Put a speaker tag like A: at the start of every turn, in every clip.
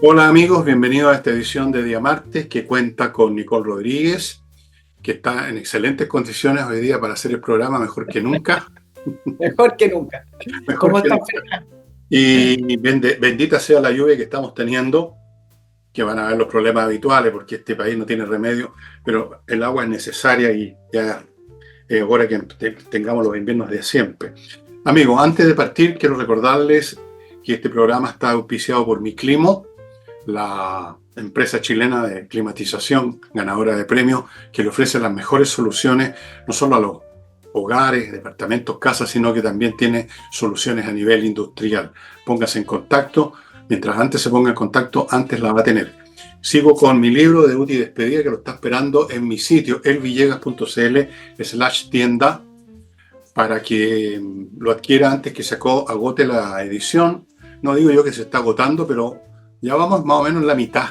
A: Hola amigos, bienvenidos a esta edición de Día Martes que cuenta con Nicole Rodríguez, que está en excelentes condiciones hoy día para hacer el programa mejor que nunca,
B: Mejor que nunca.
A: mejor
B: ¿Cómo
A: que
B: están,
A: nunca.
B: Fernando?
A: Y bendita sea la lluvia que estamos teniendo, que van a haber los problemas habituales porque este país no tiene remedio, pero el agua es necesaria y ya es hora que tengamos los inviernos de siempre. Amigos, antes de partir quiero recordarles que este programa está auspiciado por Miclimo, la empresa chilena de climatización ganadora de premios que le ofrece las mejores soluciones no solo a los hogares, departamentos, casas, sino que también tiene soluciones a nivel industrial. Póngase en contacto, mientras antes se ponga en contacto, antes la va a tener. Sigo con mi libro de Debut y Despedida que lo está esperando en mi sitio elvillegas.cl/tienda para que lo adquiera antes que se agote la edición. No digo yo que se está agotando, pero ya vamos más o menos en la mitad.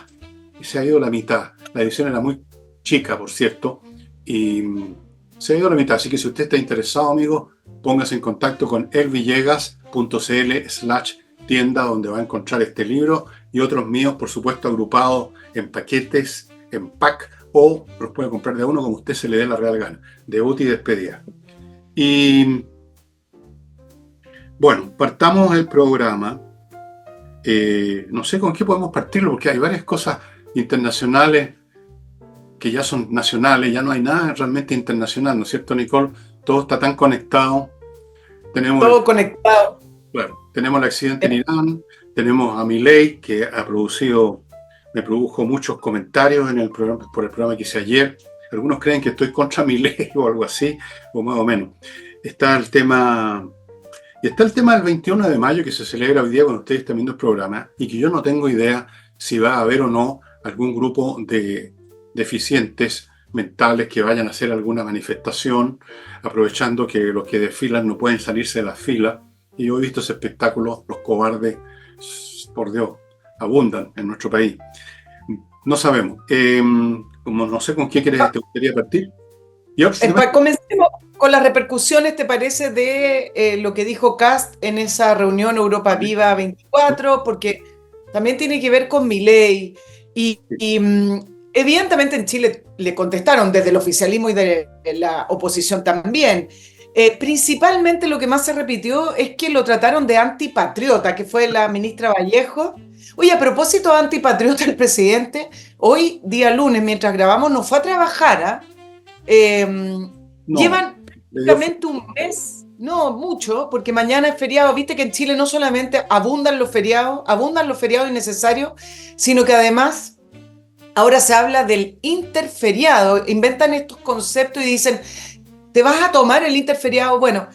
A: Y se ha ido la mitad. La edición era muy chica, por cierto, y se ha ido la mitad. Así que si usted está interesado, amigo, póngase en contacto con elvillegas.cl/tienda, donde va a encontrar este libro y otros míos, por supuesto, agrupados en paquetes, en pack, o los puede comprar de uno como usted se le dé la real gana. Debut y despedida. Y bueno, partamos el programa. No sé con qué podemos partirlo, porque hay varias cosas internacionales que ya son nacionales, ya no hay nada realmente internacional, ¿no es cierto, Nicole? Todo está tan conectado. Tenemos
B: Todo conectado.
A: tenemos el accidente en Irán, tenemos a Milei, que me produjo muchos comentarios en el programa, por el programa que hice ayer. Algunos creen que estoy contra Milei o algo así, o más o menos. Está el tema del 21 de mayo que se celebra hoy día cuando ustedes están viendo el programa y que yo no tengo idea si va a haber o no algún grupo de deficientes mentales que vayan a hacer alguna manifestación, aprovechando que los que desfilan no pueden salirse de las filas. Y yo he visto ese espectáculo, los cobardes, por Dios, abundan en nuestro país. No sabemos. Como no sé con qué te gustaría partir.
B: Comencemos con las repercusiones, ¿te parece, de lo que dijo Kast en esa reunión Europa Viva 24? Porque también tiene que ver con Milei. Evidentemente en Chile le contestaron desde el oficialismo y de la oposición también. Principalmente lo que más se repitió es que lo trataron de antipatriota, que fue la ministra Vallejo. Oye, a propósito de antipatriota, el presidente, hoy, día lunes, mientras grabamos, no fue a trabajar, ¿ah?
A: No,
B: Llevan prácticamente un mes, no mucho, porque mañana es feriado. Viste que en Chile no solamente abundan los feriados innecesarios, sino que además ahora se habla del interferiado. Inventan estos conceptos y dicen, ¿te vas a tomar el interferiado? Bueno,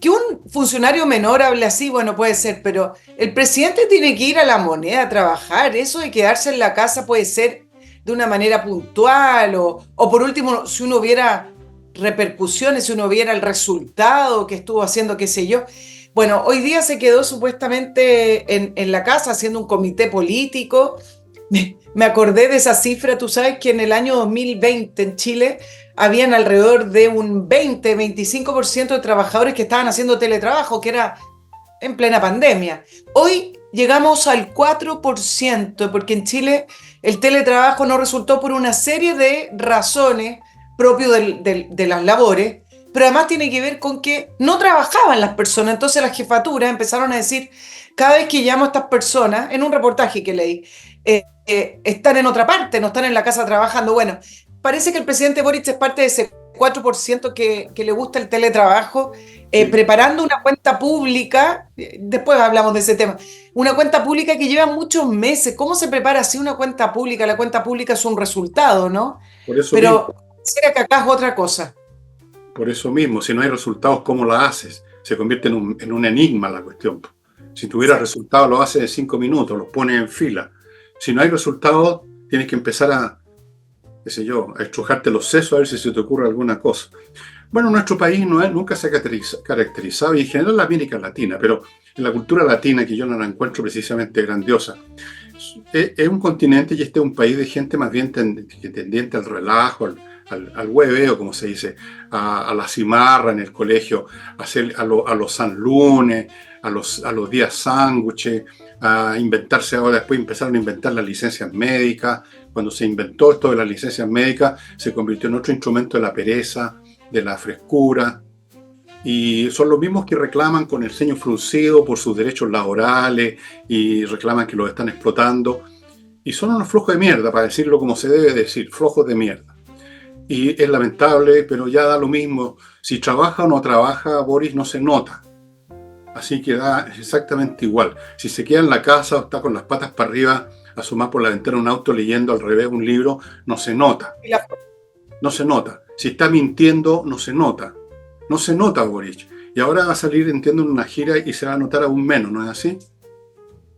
B: que un funcionario menor hable así, bueno, puede ser, pero el presidente tiene que ir a la Moneda a trabajar. Eso de quedarse en la casa puede ser de una manera puntual o por último, si uno viera repercusiones, si uno viera el resultado que estuvo haciendo, qué sé yo. Bueno, hoy día se quedó supuestamente en la casa haciendo un comité político. Me acordé de esa cifra, tú sabes que en el año 2020 en Chile habían alrededor de un 20-25% de trabajadores que estaban haciendo teletrabajo, que era en plena pandemia. Hoy llegamos al 4%, porque en Chile el teletrabajo no resultó por una serie de razones propias de las labores, pero además tiene que ver con que no trabajaban las personas. Entonces las jefaturas empezaron a decir, cada vez que llamo a estas personas, en un reportaje que leí, están en otra parte, no están en la casa trabajando. Bueno, parece que el presidente Boric es parte de ese 4% que le gusta el teletrabajo, preparando una cuenta pública, después hablamos de ese tema, una cuenta pública que lleva muchos meses. ¿Cómo se prepara así una cuenta pública? La cuenta pública es un resultado, ¿no?
A: por eso mismo.
B: Pero quisiera que acá es otra cosa.
A: Por eso mismo, si no hay resultados, ¿cómo la haces? Se convierte en un enigma la cuestión. Si tuviera resultados, lo haces en 5 minutos, los pones en fila. Si no hay resultados, tienes que empezar qué sé yo, a estrujarte los sesos a ver si se te ocurre alguna cosa. Bueno, nuestro país nunca se ha caracterizado, y en general la América Latina, pero en la cultura latina, que yo no la encuentro precisamente grandiosa, es un continente y este es un país de gente más bien tendiente al relajo, al hueveo, como se dice, a la cimarra en el colegio, a los sanlunes, a los días sándwiches, a inventarse ahora, después empezaron a inventar las licencias médicas. Cuando se inventó esto de las licencias médicas, se convirtió en otro instrumento de la pereza, de la frescura, y son los mismos que reclaman con el ceño fruncido por sus derechos laborales y reclaman que los están explotando. Y son unos flojos de mierda, para decirlo como se debe decir, flojos de mierda. Y es lamentable, pero ya da lo mismo. Si trabaja o no trabaja, Boris no se nota. Así que da exactamente igual. Si se queda en la casa o está con las patas para arriba, asomado por la ventana de un auto leyendo al revés un libro, no se nota. No se nota. Si está mintiendo, no se nota. No se nota, Boris. Y ahora va a salir, entiendo, en una gira y se va a notar aún menos, ¿no es así?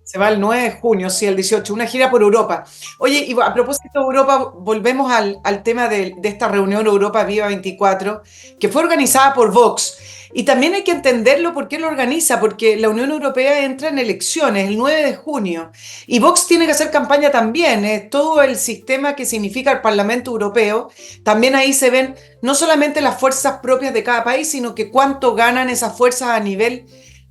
B: Se va el 9 de junio, sí, el 18, una gira por Europa. Oye, y a propósito de Europa, volvemos al tema de esta reunión Europa Viva 24, que fue organizada por Vox. Y también hay que entenderlo por qué lo organiza, porque la Unión Europea entra en elecciones el 9 de junio. Y Vox tiene que hacer campaña también. Todo el sistema que significa el Parlamento Europeo, también ahí se ven no solamente las fuerzas propias de cada país, sino que cuánto ganan esas fuerzas a nivel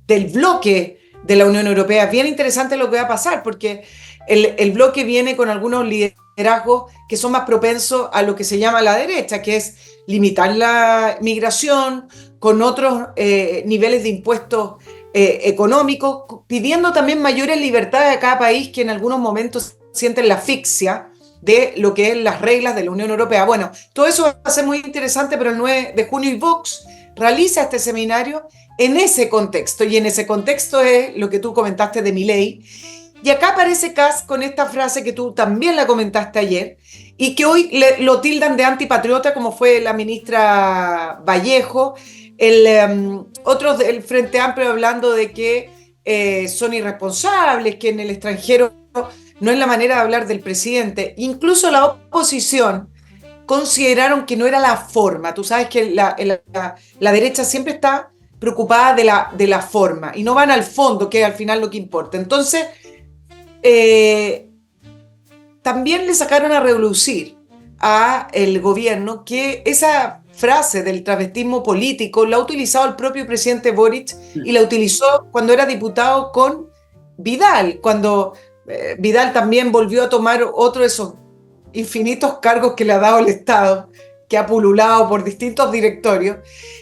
B: del bloque de la Unión Europea. Bien interesante lo que va a pasar, porque el bloque viene con algunos liderazgos que son más propensos a lo que se llama la derecha, que es limitar la migración con otros niveles de impuestos económicos, pidiendo también mayores libertades a cada país que en algunos momentos sienten la asfixia de lo que es las reglas de la Unión Europea. Bueno, todo eso va a ser muy interesante, pero el 9 de junio y Vox realiza este seminario en ese contexto, y en ese contexto es lo que tú comentaste de Milei. Y acá aparece Kast con esta frase que tú también la comentaste ayer y que hoy lo tildan de antipatriota, como fue la ministra Vallejo, otros del Frente Amplio hablando de que son irresponsables, que en el extranjero no es la manera de hablar del presidente. Incluso la oposición consideraron que no era la forma. Tú sabes que la derecha siempre está preocupada de la forma y no van al fondo, que es al final lo que importa. Entonces, también le sacaron a relucir a el gobierno que esa frase del travestismo político la ha utilizado el propio presidente Boric y la utilizó cuando era diputado con Vidal, cuando Vidal también volvió a tomar otro de esos infinitos cargos que le ha dado el Estado, que ha pululado por distintos directorios.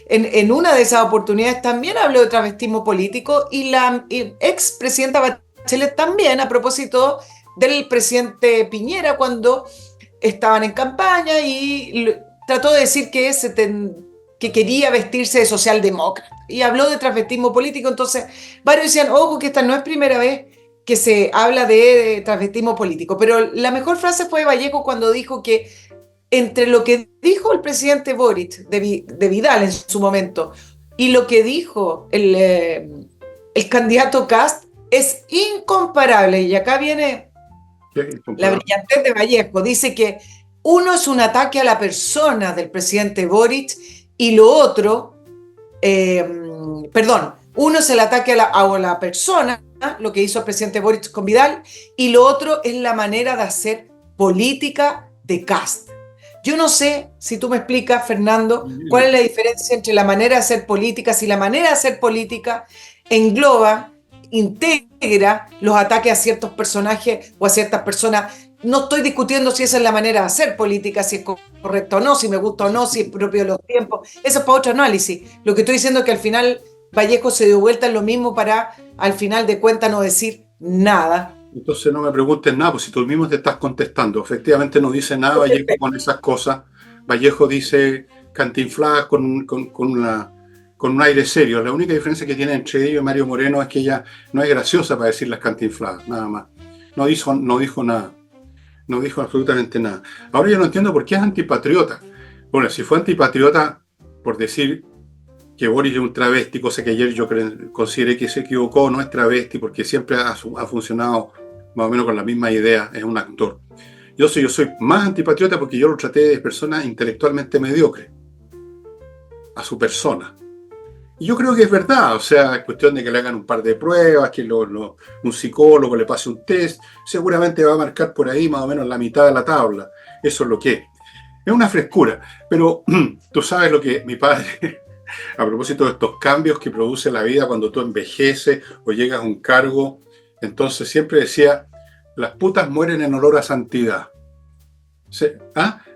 B: En una de esas oportunidades también habló de travestismo político, y la expresidenta Bachelet también, a propósito del presidente Piñera cuando estaban en campaña, y trató de decir que quería vestirse de socialdemócrata y habló de travestismo político. Entonces varios decían, ojo, que esta no es primera vez que se habla de travestismo político, pero la mejor frase fue de Vallejo cuando dijo que entre lo que dijo el presidente Boric de Vidal en su momento y lo que dijo el candidato Kast es incomparable. Y acá viene la brillantez de Vallejo. Dice que uno es un ataque a la persona del presidente Boric y lo otro, uno es el ataque a la persona, lo que hizo el presidente Boric con Vidal, y lo otro es la manera de hacer política de Kast. Yo no sé si tú me explicas, Fernando, cuál es la diferencia entre la manera de hacer política, si la manera de hacer política engloba, integra los ataques a ciertos personajes o a ciertas personas. No estoy discutiendo si esa es la manera de hacer política, si es correcto o no, si me gusta o no, si es propio de los tiempos. Eso es para otro análisis. Lo que estoy diciendo es que al final Vallejo se dio vuelta en lo mismo para, al final de cuentas, no decir nada.
A: Entonces no me preguntes nada, pues si tú mismo te estás contestando. Efectivamente no dice nada Vallejo con esas cosas. Vallejo dice cantinfladas con un aire serio. La única diferencia que tiene entre ellos y Mario Moreno es que ella no es graciosa para decir las cantinfladas, nada más. No dijo nada. No dijo absolutamente nada. Ahora yo no entiendo por qué es antipatriota. Bueno, si fue antipatriota por decir que Boris es un travesti, cosa que ayer yo consideré que se equivocó, no es travesti, porque siempre ha funcionado más o menos con la misma idea, es un actor. Yo soy más antipatriota porque yo lo traté de persona intelectualmente mediocre, a su persona. Y yo creo que es verdad, o sea, es cuestión de que le hagan un par de pruebas, que un psicólogo le pase un test, seguramente va a marcar por ahí más o menos la mitad de la tabla. Eso es lo que es. Es una frescura, pero tú sabes lo que mi padre... A propósito de estos cambios que produce la vida cuando tú envejeces o llegas a un cargo Entonces siempre decía, las putas mueren en olor a santidad.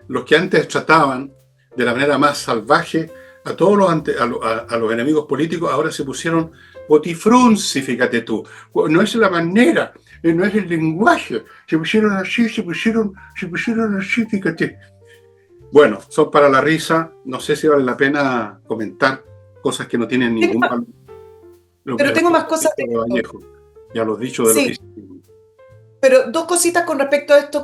A: Los que antes trataban de la manera más salvaje a todos a los enemigos políticos, ahora se pusieron botifrunzi, fíjate tú. No es la manera, no es el lenguaje. Se pusieron así, se pusieron así, fíjate. Bueno, son para la risa. No sé si vale la pena comentar cosas que no tienen ningún valor.
B: Pero tengo más cosas de
A: Vallejo, ya los dichos de los discípulos.
B: Pero dos cositas con respecto a esto.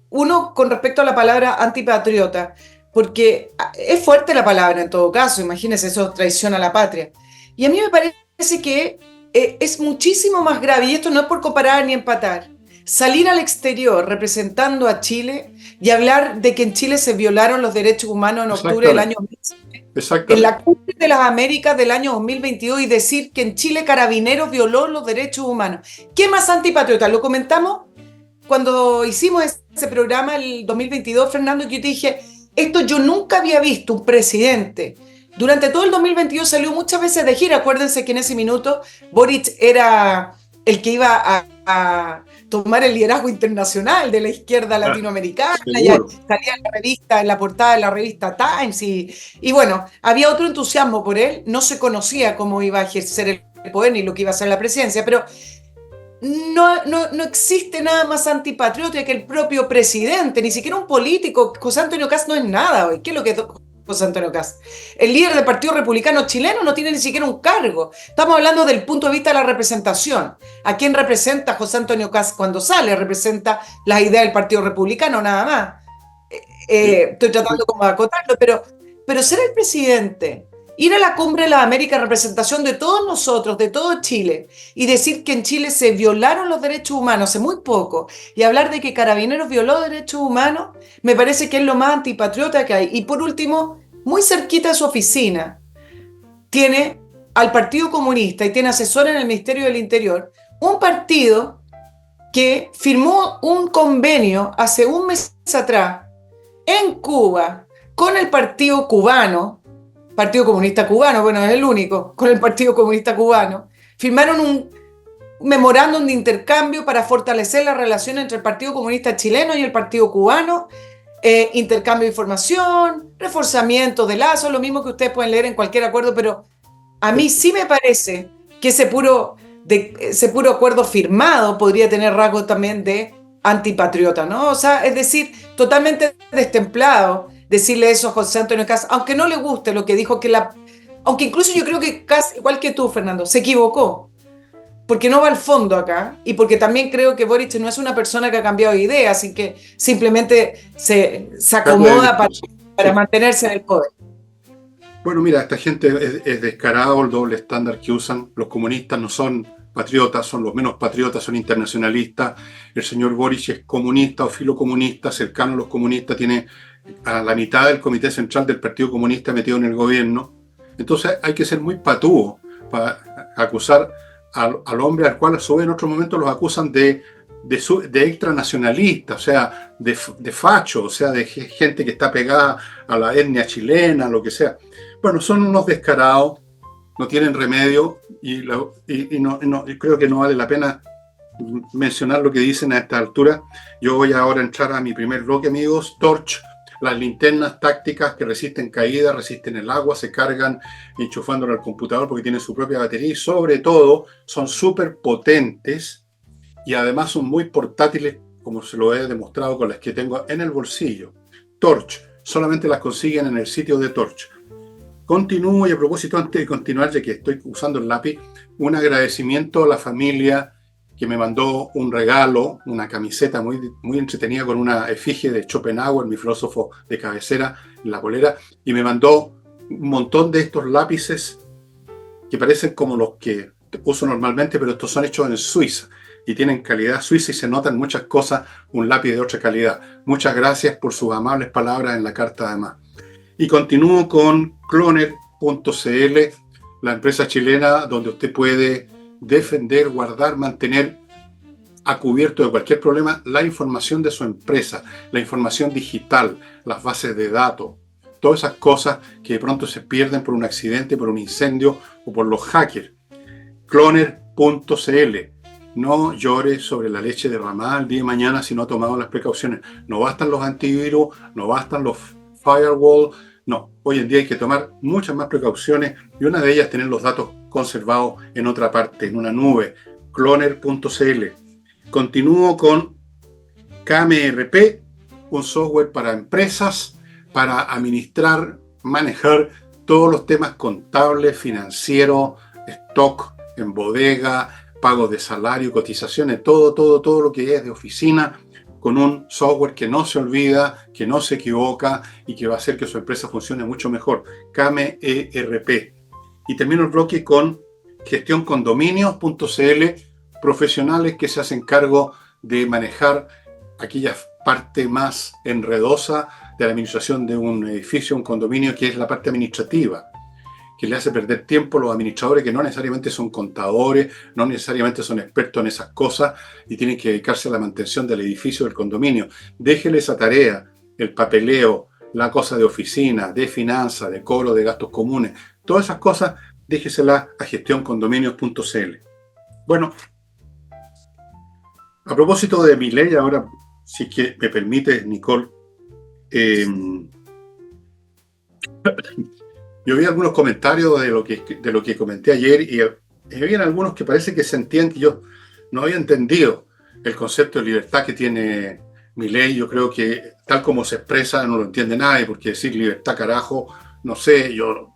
B: Uno, con respecto a la palabra antipatriota, porque es fuerte la palabra en todo caso, imagínense, eso es traición a la patria. Y a mí me parece que es muchísimo más grave, y esto no es por comparar ni empatar, salir al exterior representando a Chile y hablar de que en Chile se violaron los derechos humanos en octubre del año 2007, en la Cumbre de las Américas del año 2022, y decir que en Chile Carabineros violó los derechos humanos. ¿Qué más antipatriota? Lo comentamos cuando hicimos ese programa el 2022, Fernando, que yo te dije, esto yo nunca había visto un presidente. Durante todo el 2022 salió muchas veces de gira. Acuérdense que en ese minuto Boric era el que iba a tomar el liderazgo internacional de la izquierda latinoamericana. Ya salía en la revista, en la portada de la revista Times. Y bueno, había otro entusiasmo por él. No se conocía cómo iba a ejercer el poder ni lo que iba a hacer la presidencia, pero no existe nada más antipatriota que el propio presidente, ni siquiera un político. José Antonio Kast no es nada hoy. ¿Qué es lo que es José Antonio Kast? El líder del Partido Republicano chileno no tiene ni siquiera un cargo. Estamos hablando del punto de vista de la representación. ¿A quién representa José Antonio Kast cuando sale? Representa las ideas del Partido Republicano, nada más. Estoy tratando como de acotarlo, pero ser el presidente, ir a la Cumbre de las Américas, representación de todos nosotros, de todo Chile, y decir que en Chile se violaron los derechos humanos hace muy poco, y hablar de que Carabineros violó derechos humanos, me parece que es lo más antipatriota que hay. Y por último, muy cerquita de su oficina, tiene al Partido Comunista y tiene asesor en el Ministerio del Interior, un partido que firmó un convenio hace un mes atrás en Cuba con el Partido Cubano, Partido Comunista Cubano, bueno, es el único, con el Partido Comunista Cubano, firmaron un memorándum de intercambio para fortalecer la relación entre el Partido Comunista Chileno y el Partido Cubano, intercambio de información, reforzamiento de lazos, lo mismo que ustedes pueden leer en cualquier acuerdo, pero a mí sí me parece que ese puro acuerdo firmado podría tener rasgos también de antipatriota, ¿no? O sea, es decir, totalmente destemplado decirle eso a José Antonio Kast, aunque no le guste lo que dijo, aunque incluso yo creo que Kast, igual que tú, Fernando, se equivocó, porque no va al fondo acá, y porque también creo que Boric no es una persona que ha cambiado de idea, así que simplemente se acomoda para mantenerse en el poder.
A: Bueno, mira, esta gente es descarado el doble estándar que usan. Los comunistas no son patriotas, son los menos patriotas, son internacionalistas. El señor Boric es comunista o filocomunista, cercano a los comunistas, tiene a la mitad del comité central del Partido Comunista metido en el gobierno. Entonces hay que ser muy patúo para acusar al hombre al cual a su vez en otros momentos los acusan de extranacionalista, o sea, de facho, o sea, de gente que está pegada a la etnia chilena, lo que sea. Bueno, son unos descarados, no tienen remedio y creo que no vale la pena mencionar lo que dicen a esta altura. Yo voy ahora a entrar a mi primer bloque, amigos. Torch, las linternas tácticas que resisten caída, resisten el agua, se cargan enchufándolo al computador porque tienen su propia batería y sobre todo son súper potentes y además son muy portátiles, como se lo he demostrado con las que tengo en el bolsillo. Torch, solamente las consiguen en el sitio de Torch. Continúo, y a propósito, antes de continuar, ya que estoy usando el lápiz, un agradecimiento a la familia que me mandó un regalo, una camiseta muy, muy entretenida con una efigie de Schopenhauer, mi filósofo de cabecera, en la polera, y me mandó un montón de estos lápices que parecen como los que uso normalmente, pero estos son hechos en Suiza y tienen calidad suiza y se notan muchas cosas, un lápiz de otra calidad. Muchas gracias por sus amables palabras en la carta además. Y continúo con Cloner.cl, la empresa chilena donde usted puede defender, guardar, mantener a cubierto de cualquier problema la información de su empresa, la información digital, las bases de datos, todas esas cosas que de pronto se pierden por un accidente, por un incendio o por los hackers. Cloner.cl. no llore sobre la leche derramada el día de mañana si no ha tomado las precauciones. No bastan los antivirus, no bastan los firewall, no. Hoy en día hay que tomar muchas más precauciones y una de ellas es tener los datos conservados en otra parte, en una nube, cloner.cl. Continúo con KMRP, un software para empresas para administrar, manejar todos los temas contables, financieros, stock en bodega, pagos de salario, cotizaciones, todo lo que es de oficina, con un software que no se olvida, que no se equivoca y que va a hacer que su empresa funcione mucho mejor. KMERP. Y termino el bloque con gestioncondominios.cl, profesionales que se hacen cargo de manejar aquella parte más enredosa de la administración de un edificio, un condominio, que es la parte administrativa, que le hace perder tiempo a los administradores que no necesariamente son contadores, no necesariamente son expertos en esas cosas y tienen que dedicarse a la mantención del edificio, del condominio. Déjele esa tarea, el papeleo, la cosa de oficina, de finanzas, de cobro de gastos comunes, todas esas cosas, déjeselas a gestioncondominios.cl. Bueno, a propósito de mi ley, ahora, si que me permite, Nicole, yo vi algunos comentarios de lo que comenté ayer y había algunos que parece que sentían que yo no había entendido el concepto de libertad que tiene mi ley. Yo creo que tal como se expresa no lo entiende nadie, porque decir libertad, carajo, no sé, yo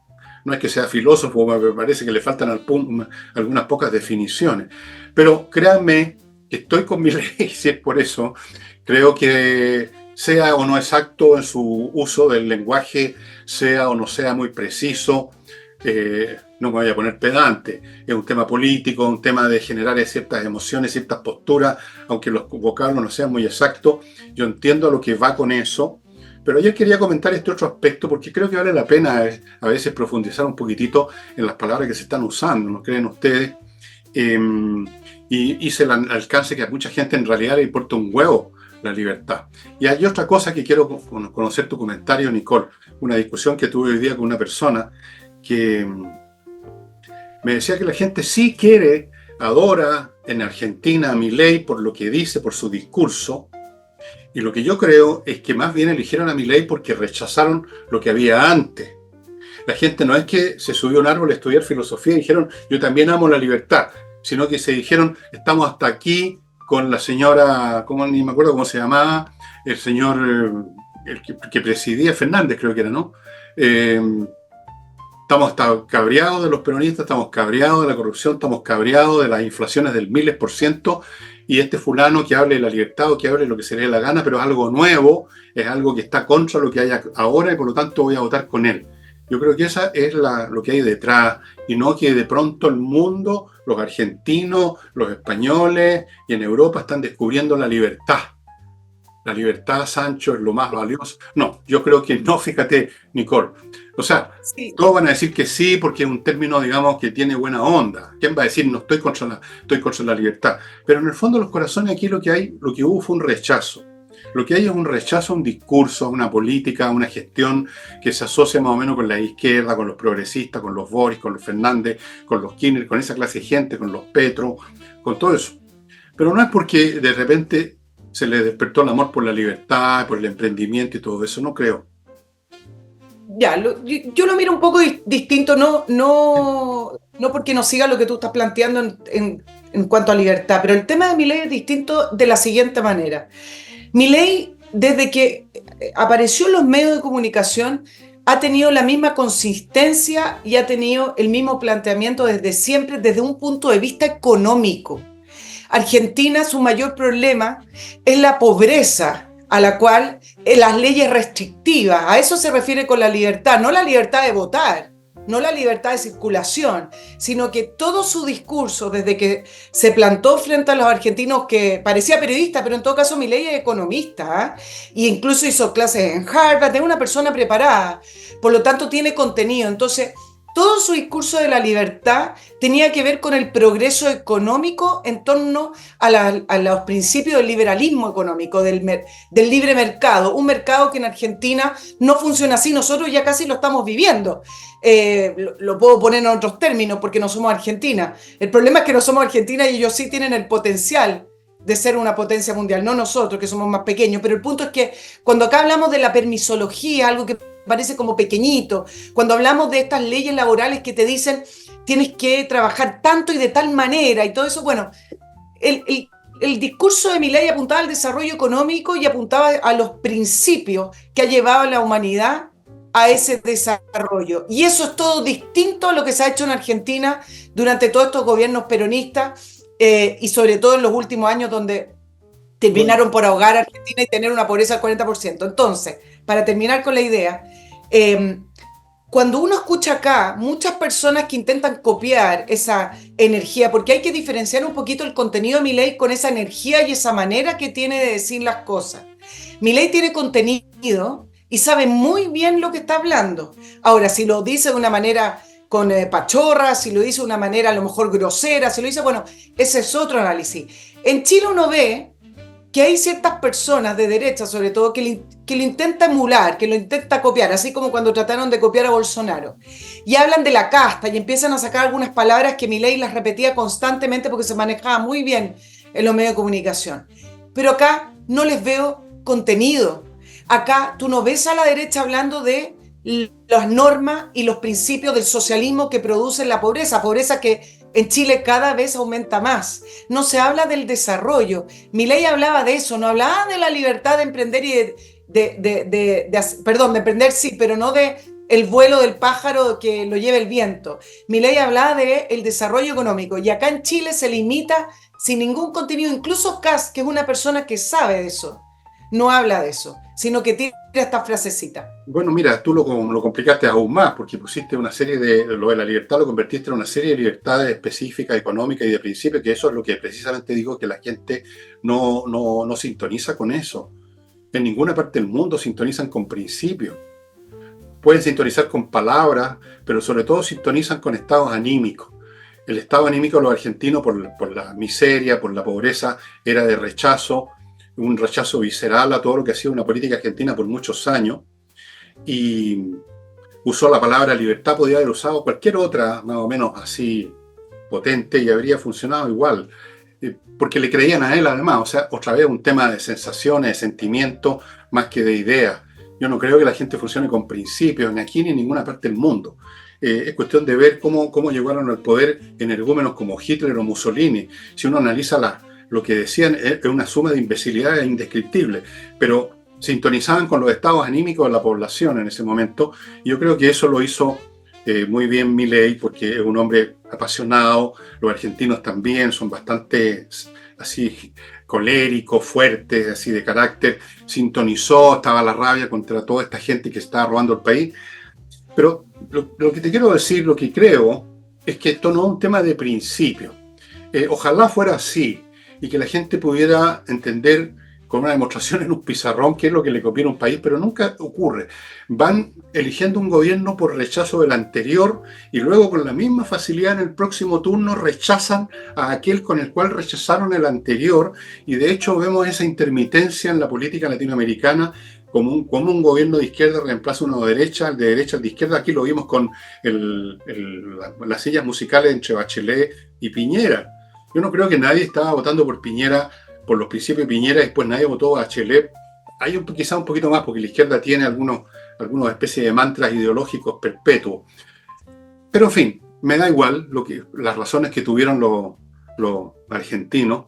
A: no es que sea filósofo, me parece que le faltan algunas pocas definiciones. Pero créanme que estoy con mi ley, si es por eso, creo que sea o no exacto en su uso del lenguaje, sea o no sea muy preciso, no me voy a poner pedante, es un tema político, un tema de generar ciertas emociones, ciertas posturas, aunque los vocablos no sean muy exactos, yo entiendo a lo que va con eso, pero ayer quería comentar este otro aspecto porque creo que vale la pena a veces profundizar un poquitito en las palabras que se están usando, ¿no creen ustedes? Y hice el alcance que a mucha gente en realidad le importa un huevo la libertad. Y hay otra cosa que quiero conocer tu comentario, Nicole. Una discusión que tuve hoy día con una persona que me decía que la gente sí quiere, adora en Argentina a Milei por lo que dice, por su discurso. Y lo que yo creo es que más bien eligieron a Milei porque rechazaron lo que había antes. La gente no es que se subió a un árbol a estudiar filosofía y dijeron, yo también amo la libertad, sino que se dijeron, estamos hasta aquí con la señora, ni me acuerdo cómo se llamaba, el señor el que presidía, Fernández creo que era, ¿no? Estamos hasta cabreados de los peronistas, estamos cabreados de la corrupción, estamos cabreados de las inflaciones del miles por ciento, y este fulano que hable de la libertad o que hable de lo que se le dé la gana, pero es algo nuevo, es algo que está contra lo que hay ahora y por lo tanto voy a votar con él. Yo creo que esa es lo que hay detrás, y no que de pronto el mundo, los argentinos, los españoles y en Europa están descubriendo la libertad. La libertad, Sancho, es lo más valioso. No, yo creo que no, fíjate, Nicole. O sea, sí, todos van a decir que sí porque es un término, digamos, que tiene buena onda. ¿Quién va a decir no estoy contra la libertad? Pero en el fondo de los corazones aquí lo que hubo fue un rechazo. Lo que hay es un rechazo a un discurso, a una política, a una gestión que se asocia más o menos con la izquierda, con los progresistas, con los Boris, con los Fernández, con los Kirchner, con esa clase de gente, con los Petro, con todo eso. Pero no es porque de repente se le despertó el amor por la libertad, por el emprendimiento y todo eso, no creo.
B: Ya, yo lo miro un poco distinto, no porque no siga lo que tú estás planteando en cuanto a libertad, pero el tema de Milei es distinto de la siguiente manera. Milei, desde que apareció en los medios de comunicación, ha tenido la misma consistencia y ha tenido el mismo planteamiento desde siempre, desde un punto de vista económico. Argentina, su mayor problema es la pobreza, a la cual las leyes restrictivas, a eso se refiere con la libertad, no la libertad de votar, no la libertad de circulación, sino que todo su discurso, desde que se plantó frente a los argentinos, que parecía periodista, pero en todo caso Milei es economista, e incluso hizo clases en Harvard, es una persona preparada, por lo tanto tiene contenido. Entonces, todo su discurso de la libertad tenía que ver con el progreso económico en torno a los principios del liberalismo económico, del libre mercado, un mercado que en Argentina no funciona así, nosotros ya casi lo estamos viviendo. Lo puedo poner en otros términos porque no somos Argentina. El problema es que no somos Argentina y ellos sí tienen el potencial de ser una potencia mundial, no nosotros que somos más pequeños, pero el punto es que cuando acá hablamos de la permisología, algo que parece como pequeñito, cuando hablamos de estas leyes laborales que te dicen tienes que trabajar tanto y de tal manera y todo eso, bueno, el discurso de Milei apuntaba al desarrollo económico y apuntaba a los principios que ha llevado a la humanidad a ese desarrollo. Y eso es todo distinto a lo que se ha hecho en Argentina durante todos estos gobiernos peronistas y sobre todo en los últimos años donde terminaron por ahogar a Argentina y tener una pobreza del 40%. Entonces, para terminar con la idea, cuando uno escucha acá muchas personas que intentan copiar esa energía, porque hay que diferenciar un poquito el contenido de Milei con esa energía y esa manera que tiene de decir las cosas. Milei tiene contenido y sabe muy bien lo que está hablando. Ahora, si lo dice de una manera con pachorra, si lo dice de una manera a lo mejor grosera, si lo dice, bueno, ese es otro análisis. En Chile uno ve que hay ciertas personas de derecha, sobre todo, que lo intenta emular, que lo intenta copiar, así como cuando trataron de copiar a Bolsonaro. Y hablan de la casta y empiezan a sacar algunas palabras que Milei las repetía constantemente porque se manejaba muy bien en los medios de comunicación. Pero acá no les veo contenido. Acá tú no ves a la derecha hablando de las normas y los principios del socialismo que producen la pobreza que en Chile cada vez aumenta más. No se habla del desarrollo. Milei hablaba de eso, no hablaba de la libertad de emprender y de emprender sí, pero no de el vuelo del pájaro que lo lleva el viento. Milei hablaba del desarrollo económico y acá en Chile se limita sin ningún contenido. Incluso Kast, que es una persona que sabe de eso, no habla de eso, sino que tira esta frasecita.
A: Bueno, mira, tú lo complicaste aún más, porque pusiste una serie lo de la libertad, lo convertiste en una serie de libertades específicas, económicas y de principios, que eso es lo que precisamente digo, que la gente no sintoniza con eso. En ninguna parte del mundo sintonizan con principios. Pueden sintonizar con palabras, pero sobre todo sintonizan con estados anímicos. El estado anímico de los argentinos por la miseria, por la pobreza, era de rechazo, un rechazo visceral a todo lo que ha sido una política argentina por muchos años, y usó la palabra libertad, podía haber usado cualquier otra más o menos así potente y habría funcionado igual, porque le creían a él además. O sea, otra vez un tema de sensaciones, de sentimientos, más que de ideas. Yo no creo que la gente funcione con principios, ni aquí ni en ninguna parte del mundo. Es cuestión de ver cómo llegaron al poder energúmenos como Hitler o Mussolini. Si uno analiza lo que decían, es una suma de imbecilidades indescriptible, pero sintonizaban con los estados anímicos de la población en ese momento. Y yo creo que eso lo hizo muy bien Milei, porque es un hombre apasionado. Los argentinos también son bastante así coléricos, fuertes, así de carácter. Sintonizó, estaba la rabia contra toda esta gente que estaba robando el país. Pero lo que te quiero decir, lo que creo, es que esto no es un tema de principio. Ojalá fuera así y que la gente pudiera entender con una demostración en un pizarrón qué es lo que le conviene a un país, pero nunca ocurre. Van eligiendo un gobierno por rechazo del anterior y luego con la misma facilidad en el próximo turno rechazan a aquel con el cual rechazaron el anterior, y de hecho vemos esa intermitencia en la política latinoamericana, como un gobierno de izquierda reemplaza uno de derecha al de izquierda. Aquí lo vimos con las sillas musicales entre Bachelet y Piñera. Yo no creo que nadie estaba votando por Piñera por los principios de Piñera y después nadie votó a Bachelet. Hay quizá un poquito más, porque la izquierda tiene algunas especies de mantras ideológicos perpetuos. Pero en fin, me da igual las razones que tuvieron los argentinos.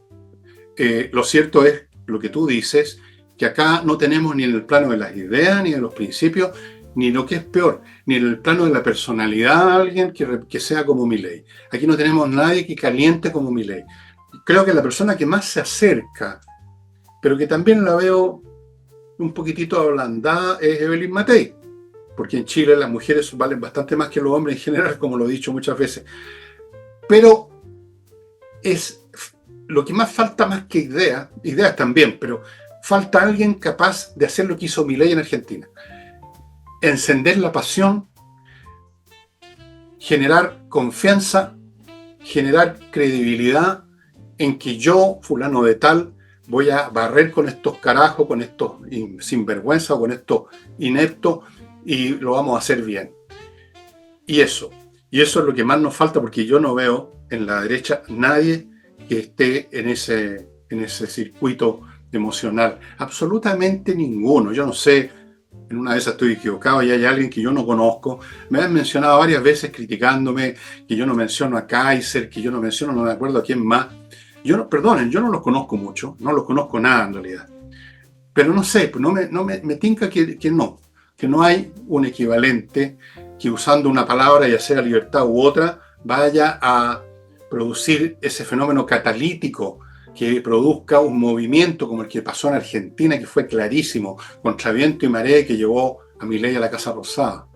A: Lo cierto es lo que tú dices, que acá no tenemos ni en el plano de las ideas, ni de los principios, ni lo que es peor, ni en el plano de la personalidad de alguien que sea como Milei. Aquí no tenemos nadie que caliente como Milei. Creo que la persona que más se acerca, pero que también la veo un poquitito ablandada, es Evelyn Matei, porque en Chile las mujeres valen bastante más que los hombres en general, como lo he dicho muchas veces. Pero es lo que más falta, más que ideas también, pero falta alguien capaz de hacer lo que hizo Milei en Argentina. Encender la pasión generar confianza, generar credibilidad en que yo, fulano de tal, voy a barrer con estos carajos, con estos sinvergüenza, con estos ineptos, y lo vamos a hacer bien. Y eso es lo que más nos falta, porque yo no veo en la derecha nadie que esté en ese circuito emocional. Absolutamente ninguno. Yo no sé, en una de esas estoy equivocado y hay alguien que yo no conozco. Me han mencionado varias veces criticándome que yo no menciono a Kaiser, que yo no menciono, no me acuerdo a quién más. Perdonen, yo no los conozco mucho, no los conozco nada en realidad. Pero no sé, pues me tinca que no hay un equivalente que usando una palabra, ya sea libertad u otra, vaya a producir ese fenómeno catalítico que produzca un movimiento como el que pasó en Argentina, que fue clarísimo, contra viento y marea, que llevó a Milei a la Casa Rosada.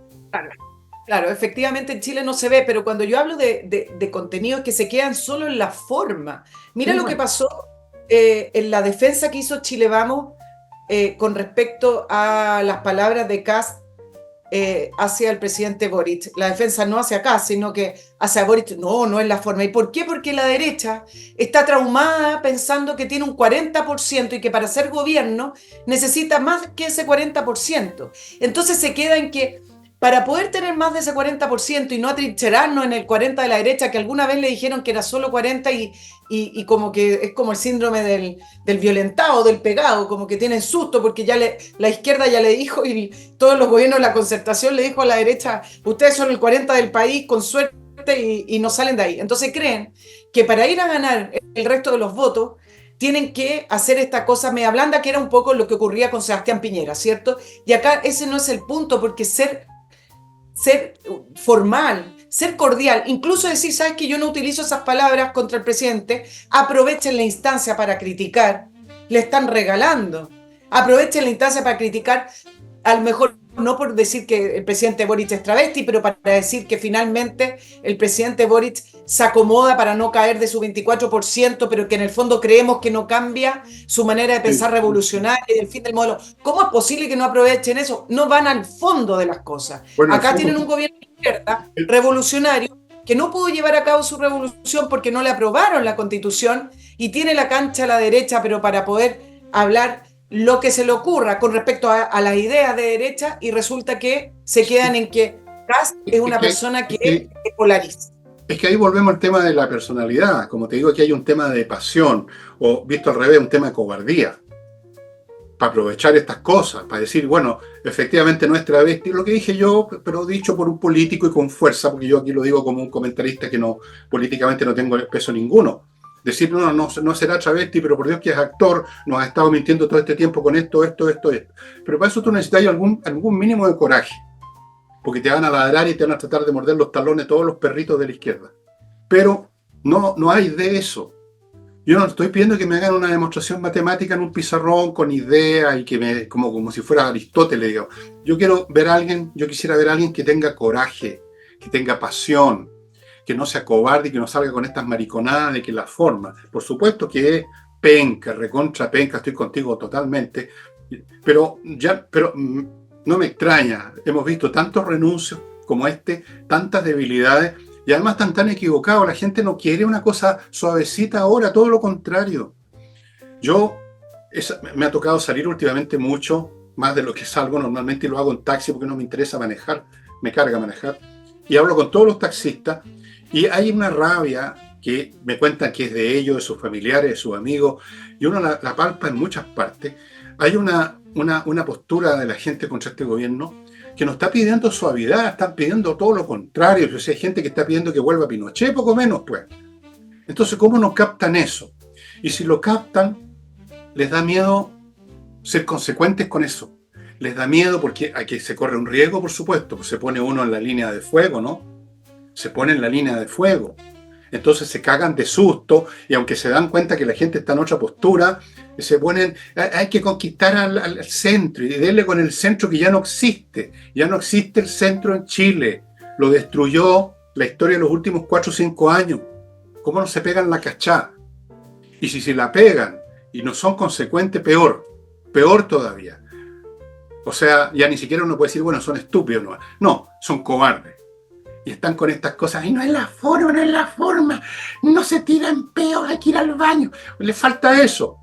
B: Claro, efectivamente en Chile no se ve, pero cuando yo hablo de contenidos que se quedan solo en la forma, mira lo que pasó en la defensa que hizo Chile Vamos con respecto a las palabras de Kast hacia el presidente Boric. La defensa no hacia Kast, sino que hacia Boric. No es la forma. ¿Y por qué? Porque la derecha está traumada pensando que tiene un 40% y que para ser gobierno necesita más que ese 40%. Entonces se queda en que para poder tener más de ese 40% y no atrincherarnos en el 40% de la derecha, que alguna vez le dijeron que era solo 40% y como que es como el síndrome del violentado, del pegado, como que tienen susto porque ya la izquierda ya le dijo y todos los gobiernos de la concertación le dijo a la derecha, ustedes son el 40% del país con suerte y no salen de ahí. Entonces creen que para ir a ganar el resto de los votos tienen que hacer esta cosa media blanda, que era un poco lo que ocurría con Sebastián Piñera, ¿cierto? Y acá ese no es el punto, porque ser formal, ser cordial, incluso decir, sabes que yo no utilizo esas palabras contra el presidente, aprovechen la instancia para criticar, le están regalando, aprovechen la instancia para criticar, a lo mejor no por decir que el presidente Boric es travesti, pero para decir que finalmente el presidente Boric se acomoda para no caer de su 24%, pero que en el fondo creemos que no cambia su manera de pensar revolucionaria y el fin del modelo. ¿Cómo es posible que no aprovechen eso? No van al fondo de las cosas. Bueno, acá tienen un gobierno de izquierda revolucionario que no pudo llevar a cabo su revolución porque no le aprobaron la Constitución y tiene la cancha a la derecha, pero para poder hablar lo que se le ocurra con respecto a las ideas de derecha, y resulta que se quedan en que Kast es una persona que polariza.
A: Es que ahí volvemos al tema de la personalidad. Como te digo, aquí hay un tema de pasión, o visto al revés, un tema de cobardía. Para aprovechar estas cosas, para decir, bueno, efectivamente no es travesti, lo que dije yo, pero dicho por un político y con fuerza, porque yo aquí lo digo como un comentarista que no políticamente no tengo peso ninguno. Decir, no será travesti, pero por Dios que es actor, nos ha estado mintiendo todo este tiempo con esto. Pero para eso tú necesitas algún mínimo de coraje, porque te van a ladrar y te van a tratar de morder los talones todos los perritos de la izquierda. Pero no hay de eso. Yo no estoy pidiendo que me hagan una demostración matemática en un pizarrón con ideas y que como si fuera Aristóteles, digamos. Yo quisiera ver a alguien que tenga coraje, que tenga pasión, que no sea cobarde y que no salga con estas mariconadas de que la forma. Por supuesto que es penca, recontra penca, estoy contigo totalmente, pero no me extraña. Hemos visto tantos renuncios como tantas debilidades, y además están tan equivocados. La gente no quiere una cosa suavecita ahora, todo lo contrario. Me ha tocado salir últimamente mucho, más de lo que salgo normalmente, y lo hago en taxi porque no me interesa manejar, me carga manejar, y hablo con todos los taxistas, y hay una rabia que me cuentan que es de ellos, de sus familiares, de sus amigos, y uno la palpa en muchas partes. Hay una postura de la gente contra este gobierno que no está pidiendo suavidad, están pidiendo todo lo contrario. O sea, hay gente que está pidiendo que vuelva Pinochet, poco menos, pues. Entonces, ¿cómo no captan eso? Y si lo captan, les da miedo ser consecuentes con eso. Les da miedo porque aquí se corre un riesgo, por supuesto, pues se pone uno en la línea de fuego, ¿no? Se pone en la línea de fuego. Entonces se cagan de susto, y aunque se dan cuenta que la gente está en otra postura, se ponen, hay que conquistar al centro, y denle con el centro que ya no existe el centro en Chile, lo destruyó la historia de los últimos 4 o 5 años. ¿Cómo no se pegan la cachá? Y si se la pegan y no son consecuentes, peor todavía. O sea, ya ni siquiera uno puede decir, bueno, son estúpidos, no, son cobardes. y están con estas cosas, y no es la forma, no es la forma, no se tiran peos, hay que ir al baño, le falta eso.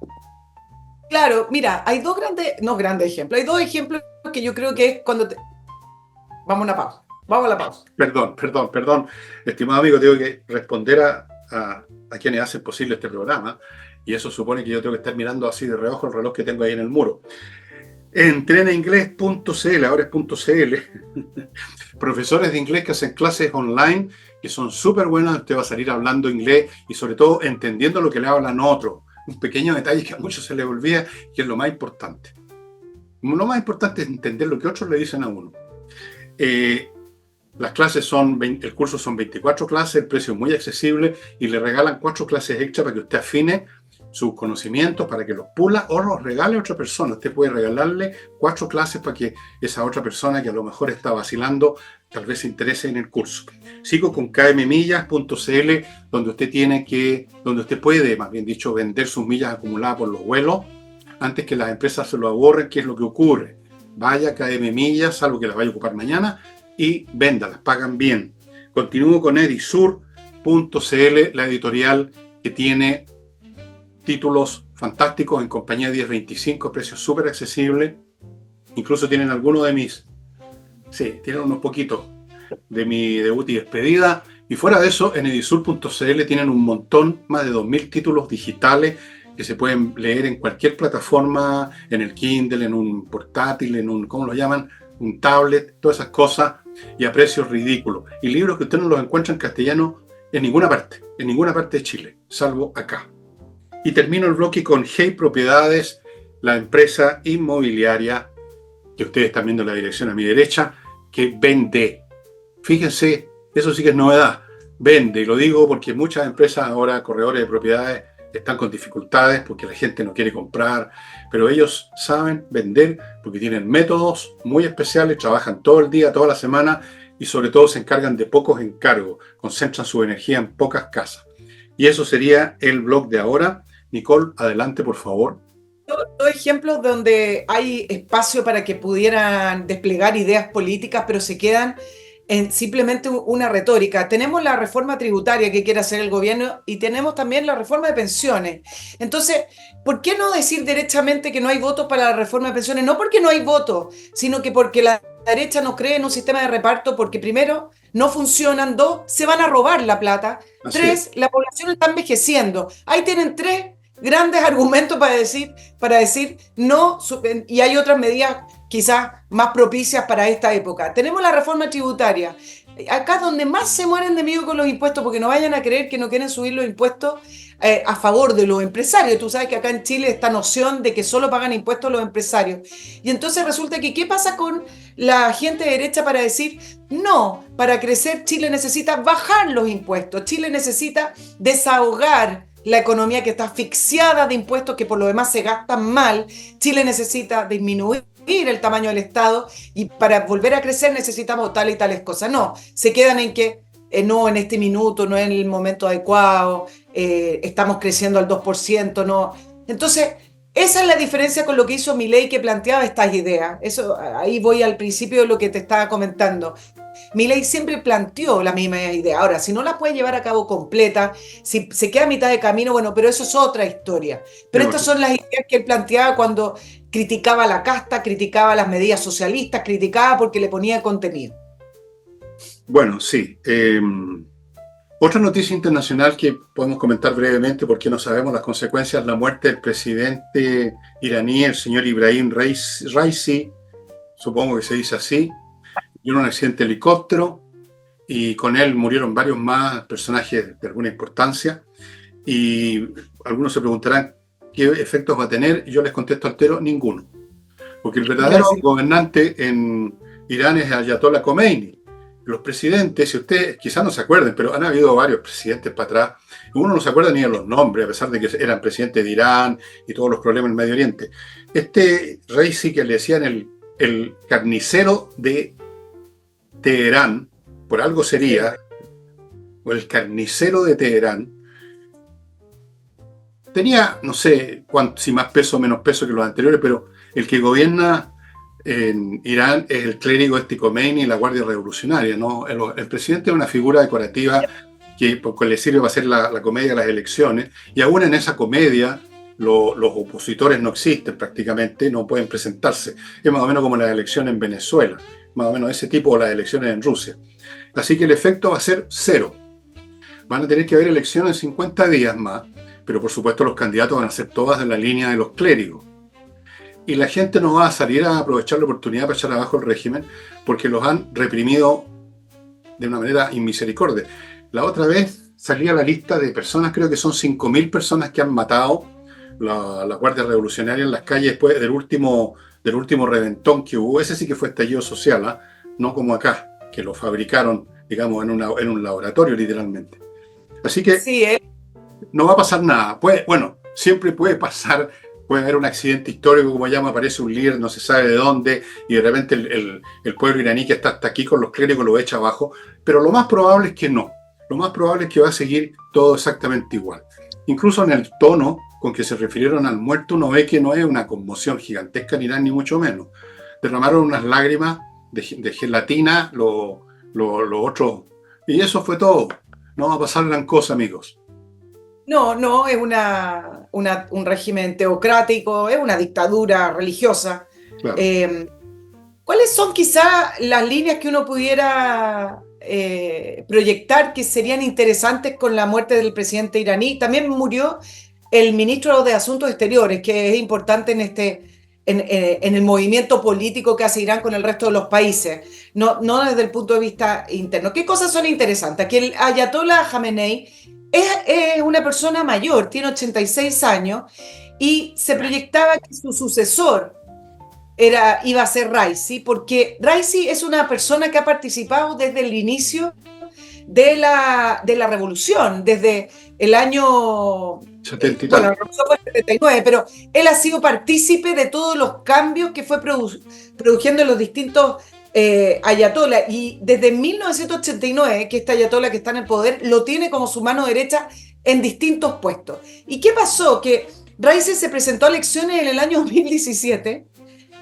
B: Claro, mira, hay dos grandes, no grandes ejemplos, hay dos ejemplos que yo creo que es cuando te... Vamos a una pausa, vamos a la pausa.
A: Perdón, estimado amigo, tengo que responder a quienes hacen posible este programa, y eso supone que yo tengo que estar mirando así de reojo el reloj que tengo ahí en el muro. Entrenainglés.cl, ahora es .cl, profesores de inglés que hacen clases online que son súper buenas, usted va a salir hablando inglés y sobre todo entendiendo lo que le hablan otros. Un pequeño detalle que a muchos se les olvida, que es lo más importante. Lo más importante es entender lo que otros le dicen a uno. Las clases el curso son 24 clases, el precio es muy accesible y le regalan 4 clases extra para que usted afine sus conocimientos, para que los pula o los regale a otra persona. Usted puede regalarle 4 clases para que esa otra persona que a lo mejor está vacilando tal vez se interese en el curso. Sigo con kmmillas.cl, donde usted puede, más bien dicho, vender sus millas acumuladas por los vuelos antes que las empresas se lo ahorren. ¿Qué es lo que ocurre? Vaya a KM Millas, salvo que las vaya a ocupar mañana, y véndalas, pagan bien. Continúo con edisur.cl, la editorial que tiene títulos fantásticos en compañía 1025, precios súper accesibles. Incluso tienen algunos de mis... Sí, tienen unos poquitos de mi debut y despedida. Y fuera de eso, en edisur.cl tienen un montón, más de 2000 títulos digitales que se pueden leer en cualquier plataforma, en el Kindle, en un portátil, en un, ¿cómo lo llaman? Un tablet, todas esas cosas, y a precios ridículos. Y libros que usted no los encuentra en castellano en ninguna parte de Chile, salvo acá. Y termino el bloque con Hey Propiedades, la empresa inmobiliaria, que ustedes están viendo en la dirección a mi derecha, que vende. Fíjense, eso sí que es novedad. Vende, y lo digo porque muchas empresas ahora, corredores de propiedades, están con dificultades porque la gente no quiere comprar, pero ellos saben vender porque tienen métodos muy especiales, trabajan todo el día, toda la semana y sobre todo se encargan de pocos encargos, concentran su energía en pocas casas. Y eso sería el blog de ahora. Nicole, adelante, por favor.
B: Dos ejemplos donde hay espacio para que pudieran desplegar ideas políticas, pero se quedan en simplemente una retórica. Tenemos la reforma tributaria que quiere hacer el gobierno y tenemos también la reforma de pensiones. Entonces, ¿por qué no decir derechamente que no hay votos para la reforma de pensiones? No porque no hay votos, sino que porque la derecha no cree en un sistema de reparto, porque primero, no funcionan, dos, se van a robar la plata, tres, la población está envejeciendo. Ahí tienen tres grandes argumentos para decir no, y hay otras medidas quizás más propicias para esta época. Tenemos la reforma tributaria. Acá donde más se mueren de miedo con los impuestos, porque no vayan a creer que no quieren subir los impuestos a favor de los empresarios. Tú sabes que acá en Chile esta noción de que solo pagan impuestos los empresarios. Y entonces resulta que, ¿qué pasa con la gente de derecha para decir, no, para crecer Chile necesita bajar los impuestos, Chile necesita desahogar la economía que está asfixiada de impuestos que por lo demás se gastan mal, Chile necesita disminuir el tamaño del Estado y para volver a crecer necesitamos tales y tales cosas. No, se quedan en que no en este minuto, no en el momento adecuado, estamos creciendo al 2%, no. Entonces, esa es la diferencia con lo que hizo Milei, que planteaba estas ideas. Eso, ahí voy al principio de lo que te estaba comentando. Milei siempre planteó la misma idea. Ahora, si no la puede llevar a cabo completa, si se queda a mitad de camino, bueno, pero eso es otra historia. Pero estas son las ideas que él planteaba cuando criticaba la casta, criticaba las medidas socialistas, criticaba porque le ponía contenido.
A: Bueno, sí. Otra noticia internacional que podemos comentar brevemente porque no sabemos las consecuencias: la muerte del presidente iraní, el señor Ibrahim Raisi, supongo que se dice así, en un accidente de helicóptero, y con él murieron varios más personajes de alguna importancia, y algunos se preguntarán qué efectos va a tener, y yo les contesto altero: ninguno, porque el verdadero gobernante en Irán es Ayatollah Khomeini. Los presidentes, si ustedes quizás no se acuerden, pero han habido varios presidentes para atrás, uno no se acuerda ni de los nombres, a pesar de que eran presidentes de Irán y todos los problemas en Medio Oriente. Este Raisi, que le decían el carnicero de Teherán, por algo sería, o el carnicero de Teherán, tenía, no sé si más peso o menos peso que los anteriores, pero el que gobierna en Irán es el clérigo Khomeini y la Guardia Revolucionaria, ¿no? El presidente es una figura decorativa que pues, le sirve para hacer la comedia de las elecciones, y aún en esa comedia los opositores no existen prácticamente, no pueden presentarse. Es más o menos como las elecciones en Venezuela, más o menos ese tipo de las elecciones en Rusia. Así que el efecto va a ser cero. Van a tener que haber elecciones en 50 días más, pero por supuesto los candidatos van a ser todas en la línea de los clérigos. Y la gente no va a salir a aprovechar la oportunidad para echar abajo el régimen porque los han reprimido de una manera inmisericordia. La otra vez salía la lista de personas, creo que son 5.000 personas que han matado la Guardia Revolucionaria en las calles después del último reventón que hubo. Ese sí que fue estallido social, ¿eh? No como acá, que lo fabricaron, digamos, en un laboratorio literalmente. Así que
B: Sí,
A: no va a pasar nada. Bueno, siempre puede pasar, puede haber un accidente histórico, como llama, aparece un líder, no se sabe de dónde, y de repente el pueblo iraní que está hasta aquí con los clérigos lo echa abajo, pero lo más probable es que no. Lo más probable es que va a seguir todo exactamente igual. Incluso en el tono con que se refirieron al muerto, uno ve que no es una conmoción gigantesca en Irán, ni mucho menos. Derramaron unas lágrimas de gelatina, lo otro, y eso fue todo. No va a pasar gran cosa, amigos.
B: no, es un régimen teocrático, es una dictadura religiosa.
A: Claro.
B: Eh, ¿Cuáles son quizá las líneas que uno pudiera proyectar que serían interesantes con la muerte del presidente iraní? También murió el ministro de Asuntos Exteriores, que es importante en el movimiento político que hace Irán con el resto de los países, no desde el punto de vista interno. ¿Qué cosas son interesantes? Que el Ayatollah Khamenei es una persona mayor, tiene 86 años, y se proyectaba que su sucesor iba a ser Raisi, porque Raisi es una persona que ha participado desde el inicio de la revolución, desde el año...
A: 70 y
B: Bueno, la
A: tanto.
B: revolución fue en el 79, pero él ha sido partícipe de todos los cambios que fue produciendo en los distintos ayatollah, y desde 1989, que este ayatollah que está en el poder, lo tiene como su mano derecha en distintos puestos. ¿Y qué pasó? Que Raisi se presentó a elecciones en el año 2017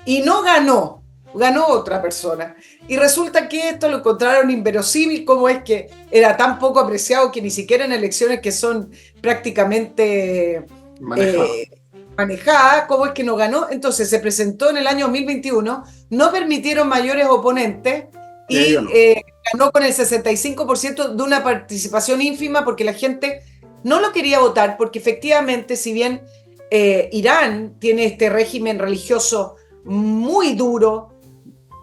B: y no ganó, ganó otra persona. Y resulta que esto lo encontraron inverosímil, cómo es que era tan poco apreciado que ni siquiera en elecciones que son prácticamente
A: Manejado.
B: manejadas, cómo es que no ganó. Entonces se presentó en el año 2021, no permitieron mayores oponentes
A: Y ahí
B: y
A: ganó.
B: ganó con el 65% de una participación ínfima porque la gente no lo quería votar, porque efectivamente, si bien Irán tiene este régimen religioso muy duro,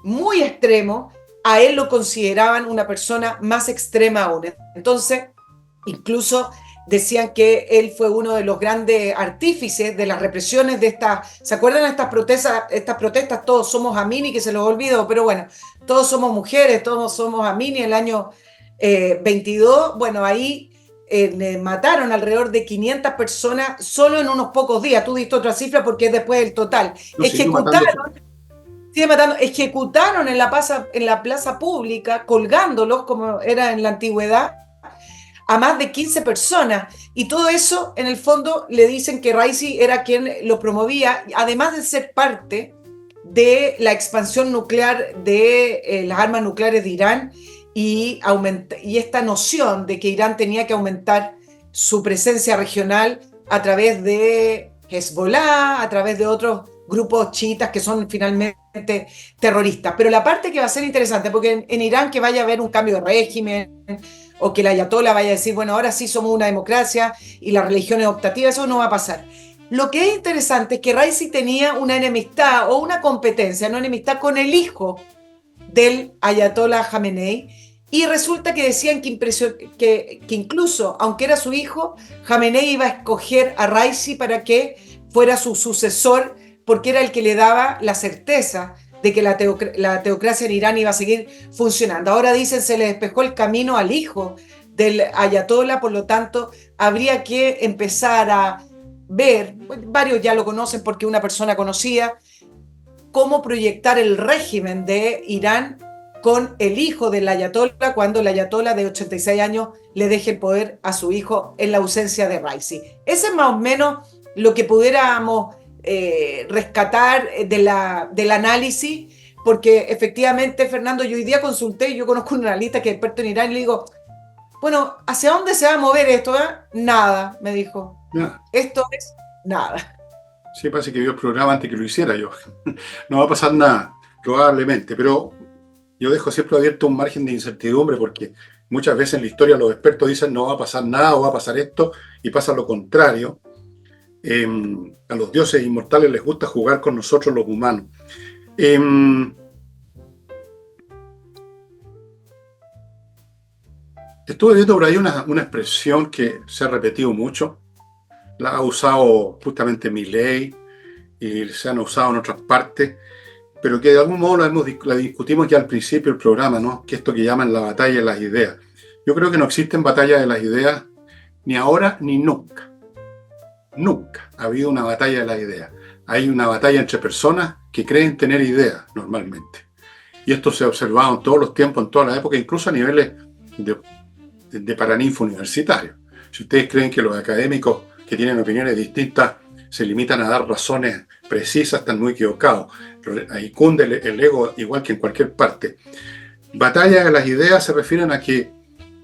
B: muy extremo, a él lo consideraban una persona más extrema aún. Entonces, incluso decían que él fue uno de los grandes artífices de las represiones de estas, ¿se acuerdan de estas protestas? Todos somos Amini, que se los olvidó, pero bueno, todos somos mujeres, todos somos Amini, el año 22, bueno, ahí mataron alrededor de 500 personas solo en unos pocos días. Tú diste otra cifra porque es después del total.
A: No siguió matando gente.
B: Ejecutaron en la plaza pública, colgándolos como era en la antigüedad, a más de 15 personas. Y todo eso, en el fondo, le dicen que Raisi era quien lo promovía, además de ser parte de la expansión nuclear de las armas nucleares de Irán y esta noción de que Irán tenía que aumentar su presencia regional a través de Hezbollah, a través de otros grupos chiitas que son finalmente terroristas. Pero la parte que va a ser interesante, porque en Irán que vaya a haber un cambio de régimen o que el ayatollah vaya a decir, bueno, ahora sí somos una democracia y la religión es optativa, eso no va a pasar. Lo que es interesante es que Raisi tenía una enemistad o una competencia, no enemistad, con el hijo del ayatollah Khamenei, y resulta que decían que incluso, aunque era su hijo, Khamenei iba a escoger a Raisi para que fuera su sucesor, porque era el que le daba la certeza de que la teocracia en Irán iba a seguir funcionando. Ahora dicen se le despejó el camino al hijo del ayatollah, por lo tanto habría que empezar a ver, varios ya lo conocen porque es una persona conocida, cómo proyectar el régimen de Irán con el hijo del ayatollah cuando el ayatollah de 86 años le deje el poder a su hijo en la ausencia de Raisi. Ese es más o menos lo que pudiéramos rescatar del análisis, porque efectivamente, Fernando, yo hoy día consulté, yo conozco un analista que es experto en Irán y le digo, bueno, ¿hacia dónde se va a mover esto? Nada, me dijo.
A: Ya.
B: Esto es nada.
A: Sí, parece que vio el programa antes que lo hiciera yo. No va a pasar nada, probablemente, pero yo dejo siempre abierto un margen de incertidumbre porque muchas veces en la historia los expertos dicen no va a pasar nada o va a pasar esto y pasa lo contrario. A los dioses inmortales les gusta jugar con nosotros los humanos. Estuve viendo por ahí una expresión que se ha repetido mucho, la ha usado justamente Milei y se han usado en otras partes, pero que de algún modo la discutimos ya al principio del programa, ¿no? Que esto que llaman la batalla de las ideas. Yo creo que no existen batallas de las ideas ni ahora ni nunca. Nunca ha habido una batalla de las ideas. Hay una batalla entre personas que creen tener ideas normalmente. Y esto se ha observado en todos los tiempos, en todas las épocas, incluso a niveles de paraninfo universitario. Si ustedes creen que los académicos que tienen opiniones distintas se limitan a dar razones precisas, están muy equivocados. Ahí cunde el ego igual que en cualquier parte. Batalla de las ideas se refieren a que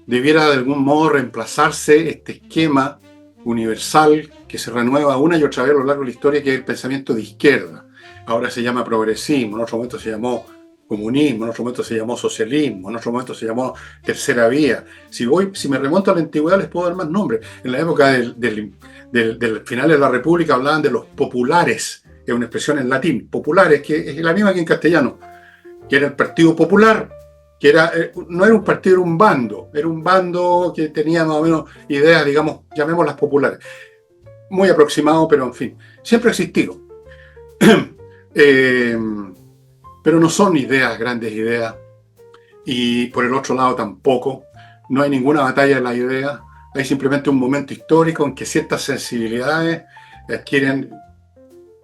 A: debiera de algún modo reemplazarse este esquema universal que se renueva una y otra vez a lo largo de la historia, que es el pensamiento de izquierda. Ahora se llama progresismo, en otro momento se llamó comunismo, en otro momento se llamó socialismo, en otro momento se llamó tercera vía. Si me remonto a la antigüedad les puedo dar más nombres. En la época del final de la República hablaban de los populares, es una expresión en latín, populares, que es la misma que en castellano, que era el Partido Popular, que no era un partido, era un bando que tenía más o menos ideas, digamos, llamémoslas populares. Muy aproximado, pero en fin, siempre ha existido. Pero no son ideas, grandes ideas, y por el otro lado tampoco. No hay ninguna batalla de las ideas, hay simplemente un momento histórico en que ciertas sensibilidades adquieren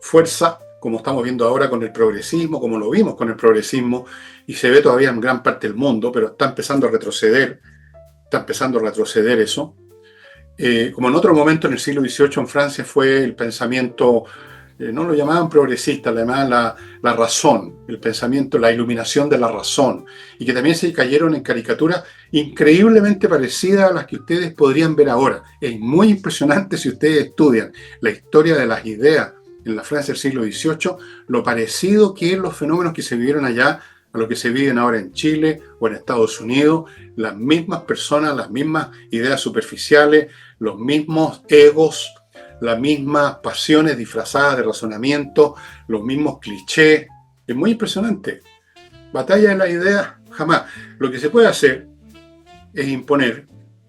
A: fuerza, como estamos viendo ahora con el progresismo, como lo vimos con el progresismo, y se ve todavía en gran parte del mundo, pero está empezando a retroceder eso. Como en otro momento en el siglo XVIII en Francia fue el pensamiento, no lo llamaban progresista, le llamaban la razón, el pensamiento, la iluminación de la razón, y que también se cayeron en caricaturas increíblemente parecidas a las que ustedes podrían ver ahora. Es muy impresionante si ustedes estudian la historia de las ideas en la Francia del siglo XVIII, lo parecido que es los fenómenos que se vivieron allá a lo que se viven ahora en Chile o en Estados Unidos, las mismas personas, las mismas ideas superficiales, los mismos egos, las mismas pasiones disfrazadas de razonamiento, los mismos clichés. Es muy impresionante. Batalla de las ideas, jamás. Lo que se puede hacer es imponer,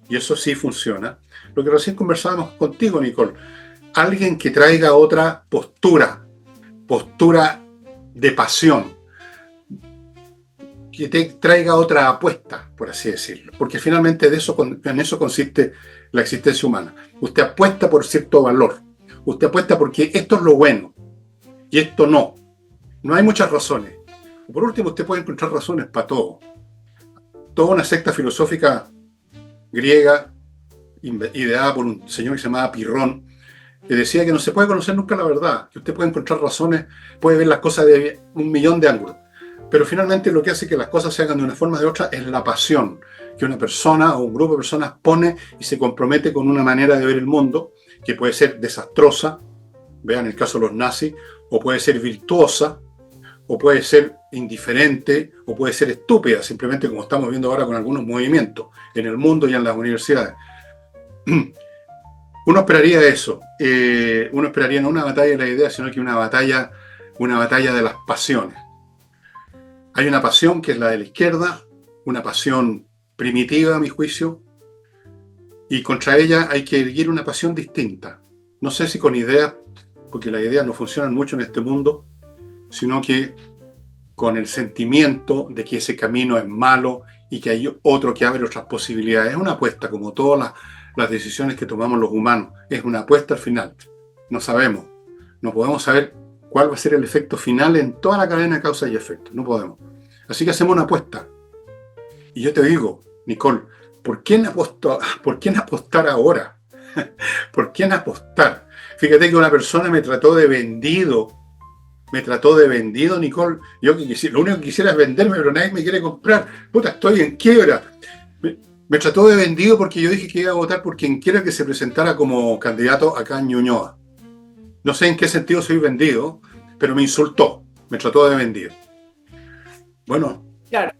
A: y eso sí funciona, lo que recién conversábamos contigo, Nicole, alguien que traiga otra postura de pasión, que te traiga otra apuesta, por así decirlo, porque finalmente en eso consiste la existencia humana. Usted apuesta por cierto valor, usted apuesta porque esto es lo bueno y esto no. No hay muchas razones. Por último, usted puede encontrar razones para todo. Toda una secta filosófica griega, ideada por un señor que se llamaba Pirrón, que decía que no se puede conocer nunca la verdad, que usted puede encontrar razones, puede ver las cosas de 1.000.000 de ángulos. Pero finalmente lo que hace que las cosas se hagan de una forma o de otra es la pasión que una persona o un grupo de personas pone y se compromete con una manera de ver el mundo que puede ser desastrosa, vean el caso de los nazis, o puede ser virtuosa, o puede ser indiferente, o puede ser estúpida, simplemente como estamos viendo ahora con algunos movimientos en el mundo y en las universidades. Uno esperaría eso, uno esperaría no una batalla de la idea, sino que una batalla de las pasiones. Hay una pasión que es la de la izquierda, una pasión primitiva a mi juicio, y contra ella hay que erguir una pasión distinta. No sé si con ideas, porque las ideas no funcionan mucho en este mundo, sino que con el sentimiento de que ese camino es malo y que hay otro que abre otras posibilidades. Es una apuesta, como todas las decisiones que tomamos los humanos. Es una apuesta al final. No sabemos, no podemos saber cuál va a ser el efecto final en toda la cadena de causa y efecto. No podemos. Así que hacemos una apuesta. Y yo te digo, Nicole, ¿por quién apostar ahora? ¿Por quién apostar? Fíjate que una persona me trató de vendido, Nicole. Yo lo único que quisiera es venderme, pero nadie me quiere comprar. Puta, estoy en quiebra. Me trató de vendido porque yo dije que iba a votar por quien quiera que se presentara como candidato acá en Ñuñoa. No sé en qué sentido soy vendido, pero me insultó, me trató de vendido. Bueno,
B: Claro,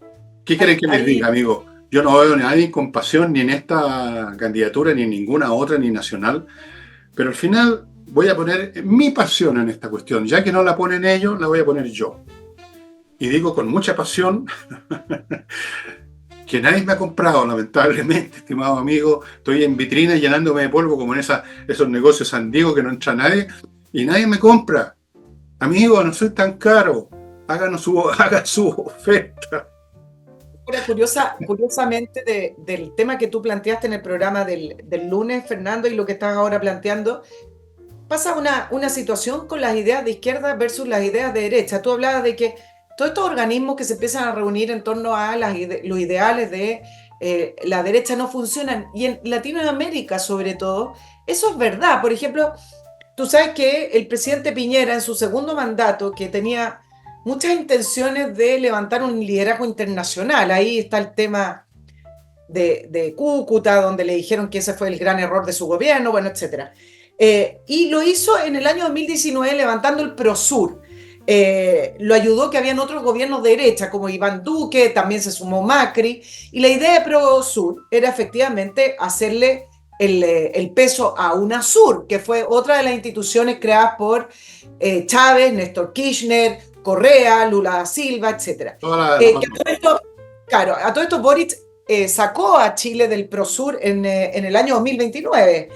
A: ¿qué quieren que les
B: ahí,
A: diga, amigo? Yo no veo a nadie con pasión ni en esta candidatura ni en ninguna otra, ni nacional, pero al final voy a poner mi pasión en esta cuestión. Ya que no la ponen ellos, la voy a poner yo. Y digo con mucha pasión que nadie me ha comprado, lamentablemente, estimado amigo. Estoy en vitrina llenándome de polvo como en esos negocios sandigos que no entra nadie y nadie me compra. Amigo, no soy tan caro. Hagan su oferta.
B: ahora, curiosamente del tema que tú planteaste en el programa del lunes, Fernando, y lo que estás ahora planteando, pasa una situación con las ideas de izquierda versus las ideas de derecha. Tú hablabas de que todos estos organismos que se empiezan a reunir en torno a los ideales de la derecha no funcionan. Y en Latinoamérica, sobre todo, eso es verdad. Por ejemplo, tú sabes que el presidente Piñera, en su segundo mandato, que tenía muchas intenciones de levantar un liderazgo internacional, ahí está el tema de Cúcuta, donde le dijeron que ese fue el gran error de su gobierno, bueno, etcétera. Y lo hizo en el año 2019 levantando el Prosur. Lo ayudó que habían otros gobiernos de derecha, como Iván Duque, también se sumó Macri, y la idea de Prosur era efectivamente hacerle el peso a UNASUR, que fue otra de las instituciones creadas por Chávez, Néstor Kirchner, Correa, Lula da Silva, etc. Claro, a todo esto Boric sacó a Chile del Prosur en el año 2029.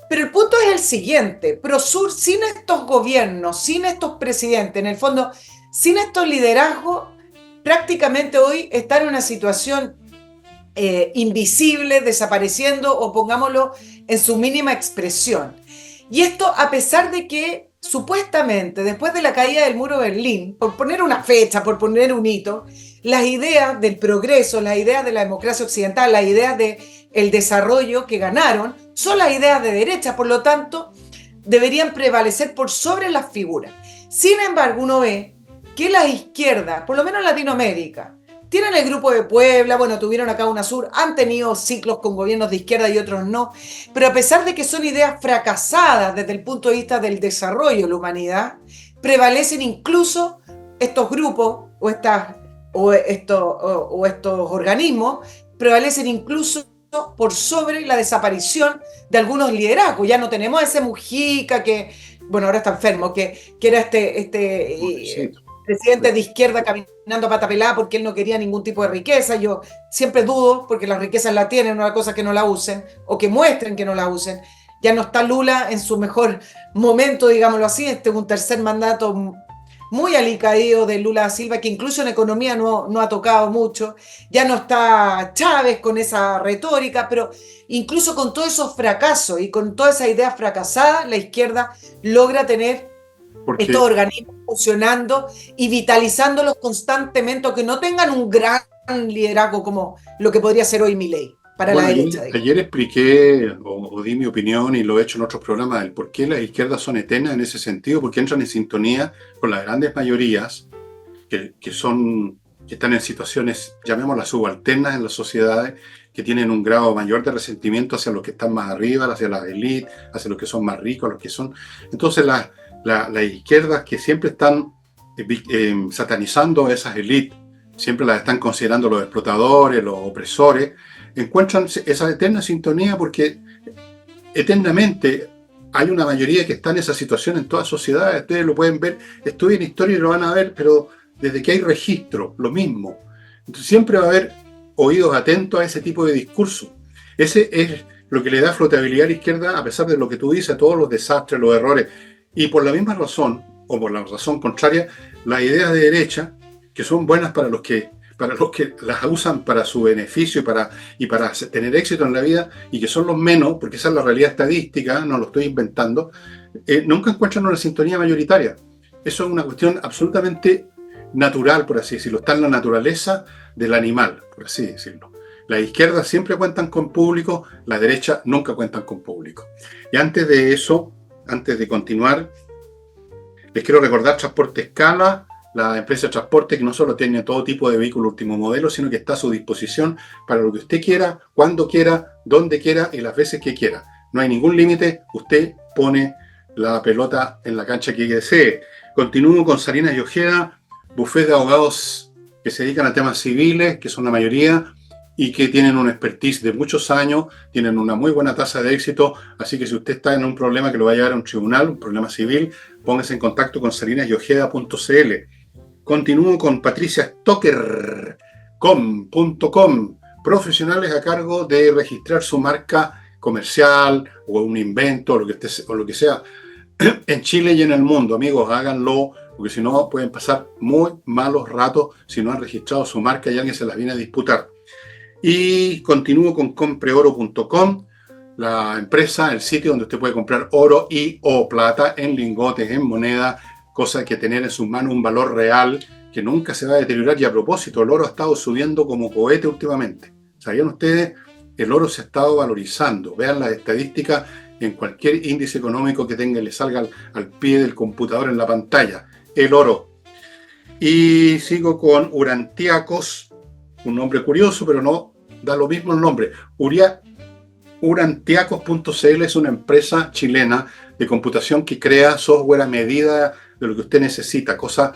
B: Pero el punto es el siguiente: Prosur, sin estos gobiernos, sin estos presidentes, en el fondo, sin estos liderazgos, prácticamente hoy está en una situación invisible, desapareciendo, o pongámoslo en su mínima expresión. Y esto a pesar de que supuestamente después de la caída del muro de Berlín, por poner una fecha, por poner un hito, las ideas del progreso, las ideas de la democracia occidental, las ideas del desarrollo que ganaron, son las ideas de derecha, por lo tanto, deberían prevalecer por sobre las figuras. Sin embargo, uno ve que las izquierdas, por lo menos en Latinoamérica, tienen el Grupo de Puebla, bueno, tuvieron acá UNASUR, han tenido ciclos con gobiernos de izquierda y otros no, pero a pesar de que son ideas fracasadas desde el punto de vista del desarrollo de la humanidad, prevalecen incluso estos grupos o estos organismos, prevalecen incluso por sobre la desaparición de algunos liderazgos. Ya no tenemos a ese Mujica que, bueno, ahora está enfermo, que era este presidente de izquierda caminando a pata pelada porque él no quería ningún tipo de riqueza. Yo siempre dudo, porque las riquezas la tienen, una cosa que no la usen, o que muestren que no la usen. Ya no está Lula en su mejor momento, digámoslo así. Este es un tercer mandato muy alicaído de Lula da Silva, que incluso en economía no ha tocado mucho. Ya no está Chávez con esa retórica, pero incluso con todos esos fracasos y con toda esa idea fracasada, la izquierda logra tener estos organismos funcionando y vitalizándolos constantemente, aunque no tengan un gran liderazgo como lo que podría ser hoy Milei para la derecha.
A: Ayer expliqué o di mi opinión, y lo he hecho en otros programas, del por qué las izquierdas son eternas en ese sentido, porque entran en sintonía con las grandes mayorías que están en situaciones, llamémoslas subalternas en las sociedades, que tienen un grado mayor de resentimiento hacia los que están más arriba, hacia las élites, hacia los que son más ricos, los que son... Entonces las izquierdas, que siempre están satanizando a esas élites, siempre las están considerando los explotadores, los opresores, encuentran esa eterna sintonía porque eternamente hay una mayoría que está en esa situación en todas sociedades. Ustedes lo pueden ver, estudien historia y lo van a ver, pero desde que hay registro, lo mismo. Entonces siempre va a haber oídos atentos a ese tipo de discurso. Ese es lo que le da flotabilidad a la izquierda, a pesar de lo que tú dices, todos los desastres, los errores. Y por la misma razón, o por la razón contraria, las ideas de derecha, que son buenas para los que las usan para su beneficio y para tener éxito en la vida, y que son los menos, porque esa es la realidad estadística, no lo estoy inventando, nunca encuentran una sintonía mayoritaria. Eso es una cuestión absolutamente natural, por así decirlo. Está en la naturaleza del animal, por así decirlo. Las izquierdas siempre cuentan con público, la derecha nunca cuentan con público. Y antes de eso, antes de continuar, les quiero recordar Transporte Escala, la empresa de transporte que no solo tiene todo tipo de vehículos último modelo, sino que está a su disposición para lo que usted quiera, cuando quiera, donde quiera y las veces que quiera. No hay ningún límite, usted pone la pelota en la cancha que desee. Continúo con Salinas y Ojeda, bufet de abogados que se dedican a temas civiles, que son la mayoría, y que tienen una expertise de muchos años, tienen una muy buena tasa de éxito, así que si usted está en un problema que lo va a llevar a un tribunal, un problema civil, póngase en contacto con salinasyojeda.cl. Continúo con patriciastocker.com, profesionales a cargo de registrar su marca comercial o un invento o lo que sea en Chile y en el mundo. Amigos, háganlo, porque si no pueden pasar muy malos ratos si no han registrado su marca y alguien se las viene a disputar. Y continúo con compreoro.com, la empresa, el sitio donde usted puede comprar oro y o plata en lingotes, en moneda, cosa que tener en sus manos un valor real que nunca se va a deteriorar. Y a propósito, el oro ha estado subiendo como cohete últimamente. ¿Sabían ustedes? El oro se ha estado valorizando. Vean las estadísticas en cualquier índice económico que tenga y le salga al pie del computador en la pantalla. El oro. Y sigo con Urantiacos, un nombre curioso, pero no da lo mismo el nombre. Urantiacos.cl es una empresa chilena de computación que crea software a medida de lo que usted necesita, cosa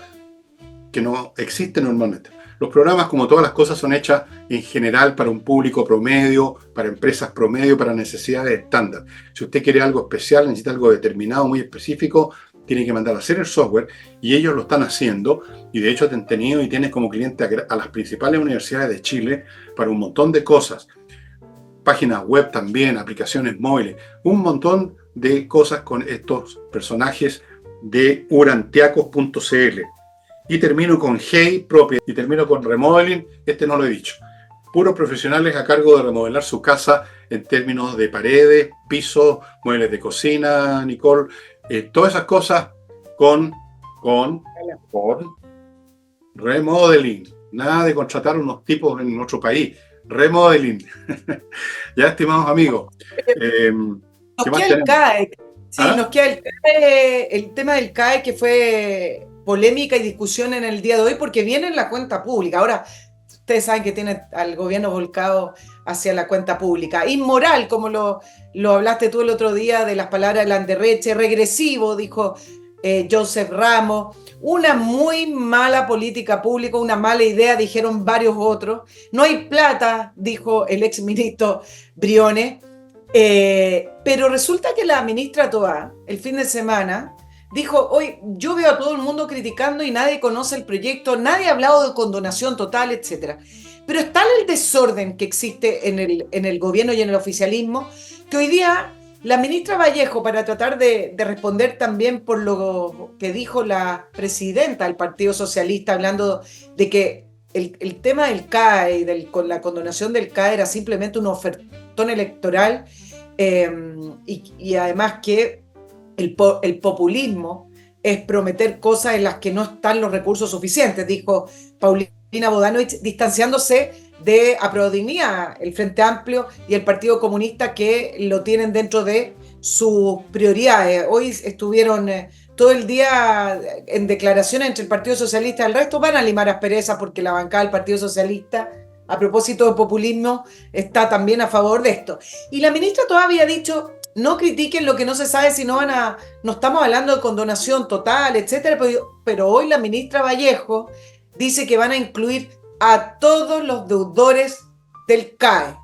A: que no existe normalmente. Los programas, como todas las cosas, son hechas en general para un público promedio, para empresas promedio, para necesidades estándar. Si usted quiere algo especial, necesita algo determinado, muy específico, tiene que mandar a hacer el software y ellos lo están haciendo. Y de hecho han tenido y tienen como cliente a las principales universidades de Chile para un montón de cosas. Páginas web también, aplicaciones móviles, un montón de cosas con estos personajes de urantiacos.cl. Y termino con Hey Property y termino con Remodeling. Este no lo he dicho. Puros profesionales a cargo de remodelar su casa en términos de paredes, pisos, muebles de cocina, Nicole, todas esas cosas con remodeling. Nada de contratar unos tipos en otro país. Remodeling. Ya, estimados amigos.
B: Nos queda el CAE. Sí,
A: ¿Ah?
B: nos queda el CAE, el tema del CAE que fue polémica y discusión en el día de hoy porque viene en la cuenta pública. Ahora, ustedes saben que tiene al gobierno volcado hacia la cuenta pública. Inmoral, como lo hablaste tú el otro día de las palabras de Landerreche, regresivo, dijo Joseph Ramos, una muy mala política pública, una mala idea, dijeron varios otros. No hay plata, dijo el exministro Briones. Pero resulta que la ministra Toá, el fin de semana, dijo, hoy yo veo a todo el mundo criticando y nadie conoce el proyecto, nadie ha hablado de condonación total, etc. Pero es tal el desorden que existe en el gobierno y en el oficialismo que hoy día la ministra Vallejo, para tratar de responder también por lo que dijo la presidenta del Partido Socialista, hablando de que el tema del CAE y con la condonación del CAE era simplemente un ofertón electoral, y además que el populismo es prometer cosas en las que no están los recursos suficientes, dijo Paulina Bodanovich, distanciándose de Aprodignidad, el Frente Amplio y el Partido Comunista, que lo tienen dentro de sus prioridades. Hoy estuvieron todo el día en declaraciones entre el Partido Socialista y el resto. Van a limar asperezas porque la bancada del Partido Socialista, a propósito de populismo, está también a favor de esto. Y la ministra todavía había dicho, no critiquen lo que no se sabe si no estamos hablando de condonación total, etcétera, pero hoy la ministra Vallejo dice que van a incluir a todos los deudores del CAE.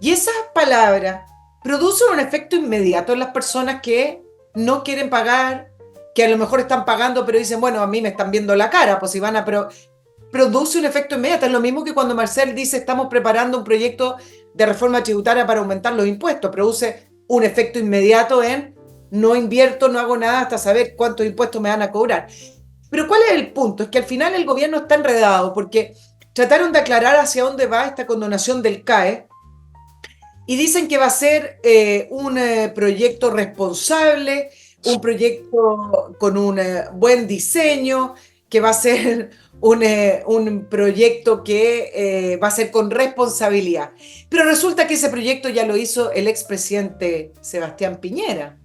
B: Y esas palabras producen un efecto inmediato en las personas que no quieren pagar, que a lo mejor están pagando, pero dicen, bueno, a mí me están viendo la cara, pues si van a... produce un efecto inmediato. Es lo mismo que cuando Marcel dice estamos preparando un proyecto de reforma tributaria para aumentar los impuestos. Produce un efecto inmediato en no invierto, no hago nada hasta saber cuántos impuestos me van a cobrar. Pero ¿cuál es el punto? Es que al final el gobierno está enredado porque trataron de aclarar hacia dónde va esta condonación del CAE y dicen que va a ser un proyecto responsable, un proyecto con un buen diseño, que va a ser un proyecto que va a ser con responsabilidad. Pero resulta que ese proyecto ya lo hizo el expresidente Sebastián Piñera.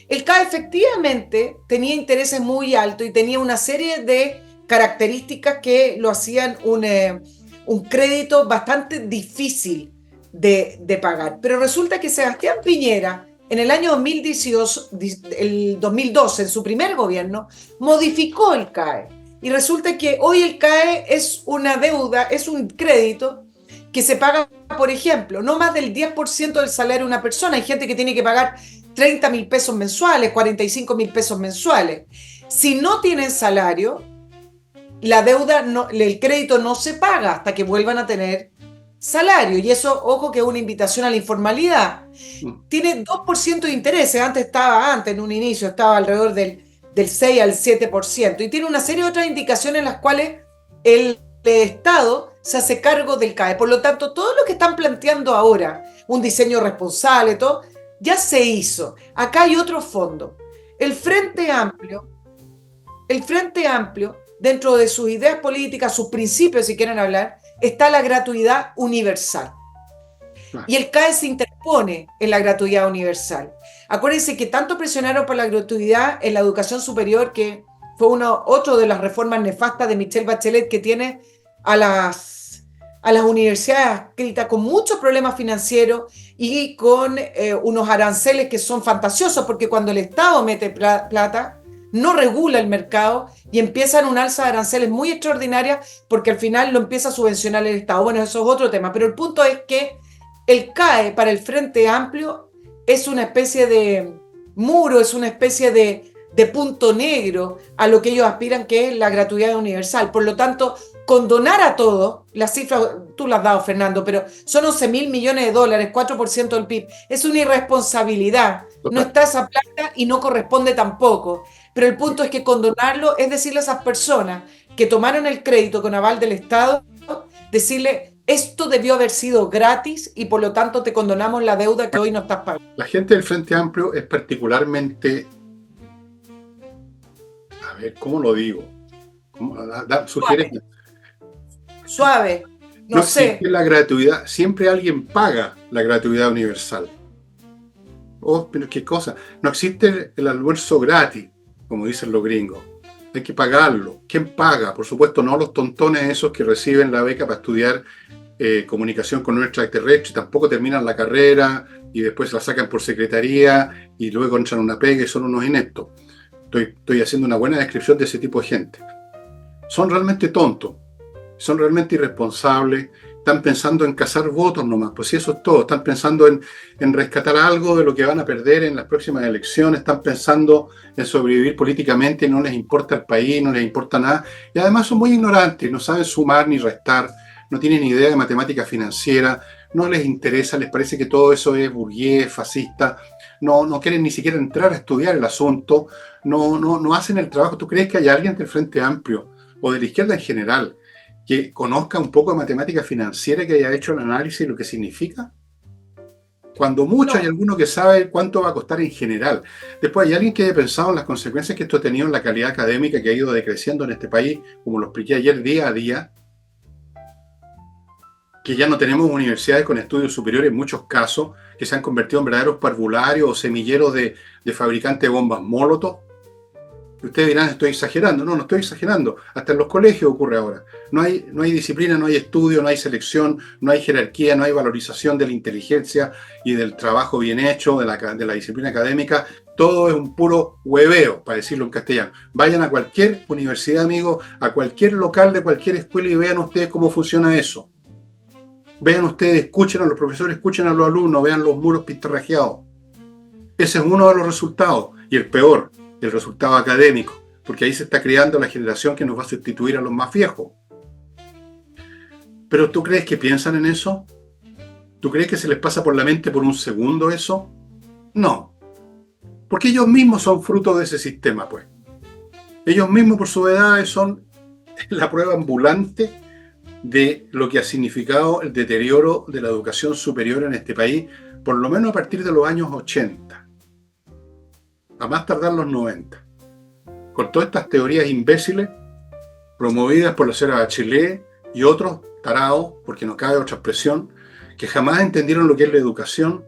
B: El CAE efectivamente tenía intereses muy altos y tenía una serie de características que lo hacían un crédito bastante difícil de pagar. Pero resulta que Sebastián Piñera, en el año 2018, el 2012, en su primer gobierno, modificó el CAE. Y resulta que hoy el CAE es una deuda, es un crédito que se paga, por ejemplo, no más del 10% del salario de una persona. Hay gente que tiene que pagar 30.000 pesos mensuales, 45.000 pesos mensuales. Si no tienen salario, la deuda, no, el crédito no se paga hasta que vuelvan a tener salario. Y eso, ojo, que es una invitación a la informalidad. Tiene 2% de interés. Antes, en un inicio, estaba alrededor del 6 al 7%. Y tiene una serie de otras indicaciones en las cuales el Estado se hace cargo del CAE. Por lo tanto, todo lo que están planteando ahora, un diseño responsable, todo, ya se hizo. Acá hay otro fondo. El Frente Amplio, dentro de sus ideas políticas, sus principios, si quieren hablar, está la gratuidad universal. Y el CAE se interpone en la gratuidad universal. Acuérdense que tanto presionaron por la gratuidad en la educación superior, que fue otro de las reformas nefastas de Michelle Bachelet, que tiene a las universidades adscritas con muchos problemas financieros y con unos aranceles que son fantasiosos, porque cuando el Estado mete plata, no regula el mercado y empiezan un alza de aranceles muy extraordinaria, porque al final lo empieza a subvencionar el Estado. Bueno, eso es otro tema, pero el punto es que el CAE para el Frente Amplio es una especie de muro, es una especie de punto negro a lo que ellos aspiran, que es la gratuidad universal. Por lo tanto, condonar a todos, las cifras tú las has dado, Fernando, pero son 11.000 millones de dólares, 4% del PIB. Es una irresponsabilidad. No está esa plata y no corresponde tampoco. Pero el punto es que condonarlo es decirle a esas personas que tomaron el crédito con aval del Estado, decirle: esto debió haber sido gratis y por lo tanto te condonamos la deuda que hoy no estás pagando.
A: La gente del Frente Amplio es particularmente, a ver, ¿cómo lo digo? Sugerencias.
B: Suave, no sé.
A: Existe la gratuidad, siempre alguien paga la gratuidad universal. Oh, pero qué cosa. No existe el almuerzo gratis, como dicen los gringos. Hay que pagarlo. ¿Quién paga? Por supuesto, no los tontones esos que reciben la beca para estudiar comunicación con un extraterrestre, tampoco terminan la carrera y después la sacan por secretaría y luego entran una pega y son unos ineptos. Estoy haciendo una buena descripción de ese tipo de gente. Son realmente tontos, son realmente irresponsables, están pensando en cazar votos nomás, pues si eso es todo. Están pensando en rescatar algo de lo que van a perder en las próximas elecciones, están pensando en sobrevivir políticamente, no les importa el país, no les importa nada, y además son muy ignorantes, no saben sumar ni restar, no tienen idea de matemática financiera, no les interesa, les parece que todo eso es burgués, fascista, no quieren ni siquiera entrar a estudiar el asunto, no hacen el trabajo. ¿Tú crees que hay alguien del Frente Amplio o de la izquierda en general que conozca un poco de matemática financiera, que haya hecho el análisis de lo que significa? Cuando mucho hay alguno que sabe cuánto va a costar en general. Después hay alguien que haya pensado en las consecuencias que esto ha tenido en la calidad académica que ha ido decreciendo en este país, como lo expliqué ayer, día a día, que ya no tenemos universidades con estudios superiores en muchos casos, que se han convertido en verdaderos parvularios o semilleros de fabricantes de bombas Molotov. Ustedes dirán: estoy exagerando. No estoy exagerando. Hasta en los colegios ocurre ahora. No hay disciplina, no hay estudio, no hay selección, no hay jerarquía, no hay valorización de la inteligencia y del trabajo bien hecho, de la disciplina académica. Todo es un puro hueveo, para decirlo en castellano. Vayan a cualquier universidad, amigos, a cualquier local de cualquier escuela y vean ustedes cómo funciona eso. Vean ustedes, escuchen a los profesores, escuchen a los alumnos, vean los muros pintarrajeados. Ese es uno de los resultados, y el peor, el resultado académico, porque ahí se está creando la generación que nos va a sustituir a los más viejos. ¿Pero tú crees que piensan en eso? ¿Tú crees que se les pasa por la mente por un segundo eso? No, porque ellos mismos son fruto de ese sistema, pues. Ellos mismos, por su edad, son la prueba ambulante de lo que ha significado el deterioro de la educación superior en este país, por lo menos a partir de los años 80, a más tardar los 90, con todas estas teorías imbéciles promovidas por la señora Bachelet y otros tarados, porque no cabe otra expresión, que jamás entendieron lo que es la educación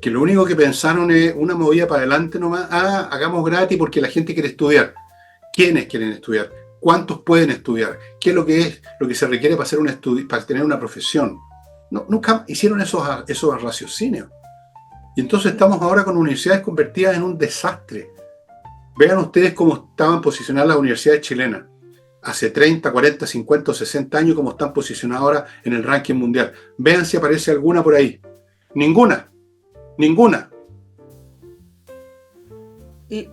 A: que lo único que pensaron es una movida para adelante nomás, hagamos gratis porque la gente quiere estudiar. ¿Quiénes quieren estudiar? ¿Cuántos pueden estudiar? ¿Qué es lo que se requiere para, para tener una profesión? No, nunca hicieron esos raciocinios. Y entonces estamos ahora con universidades convertidas en un desastre. Vean ustedes cómo estaban posicionadas las universidades chilenas hace 30, 40, 50 o 60 años, cómo están posicionadas ahora en el ranking mundial. Vean si aparece alguna por ahí. Ninguna.
B: Y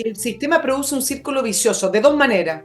B: el sistema produce un círculo vicioso de dos maneras.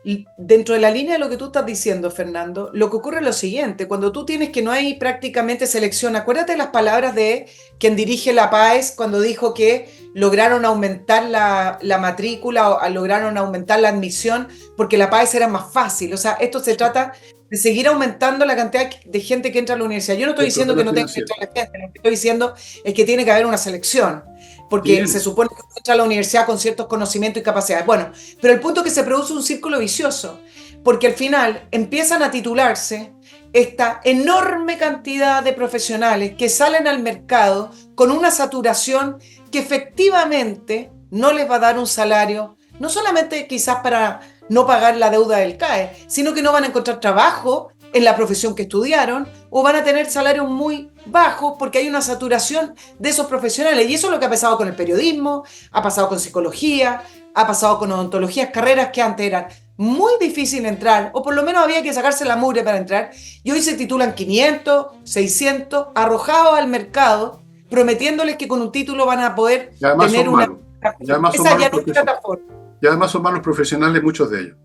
B: Y dentro de la línea de lo que tú estás diciendo, Fernando, lo que ocurre es lo siguiente: cuando tú tienes que no hay prácticamente selección, acuérdate de las palabras de quien dirige la PAES cuando dijo que lograron aumentar la matrícula o lograron aumentar la admisión porque la PAES era más fácil. O sea, esto se trata de seguir aumentando la cantidad de gente que entra a la universidad. Yo no estoy diciendo que no tenga que entrar la gente, lo que estoy diciendo es que tiene que haber una selección, porque bien, se supone que entra a la universidad con ciertos conocimientos y capacidades. Bueno, pero el punto es que se produce un círculo vicioso, porque al final empiezan a titularse esta enorme cantidad de profesionales que salen al mercado con una saturación que efectivamente no les va a dar un salario, no solamente quizás para no pagar la deuda del CAE, sino que no van a encontrar trabajo en la profesión que estudiaron o van a tener salarios muy bajos porque hay una saturación de esos profesionales. Y eso es lo que ha pasado con el periodismo, ha pasado con psicología, ha pasado con odontología, carreras que antes eran muy difíciles entrar, o por lo menos había que sacarse la mugre para entrar, y hoy se titulan 500, 600, arrojados al mercado, prometiéndoles que con un título van a poder tener una...
A: Y además son malos profesionales muchos de ellos.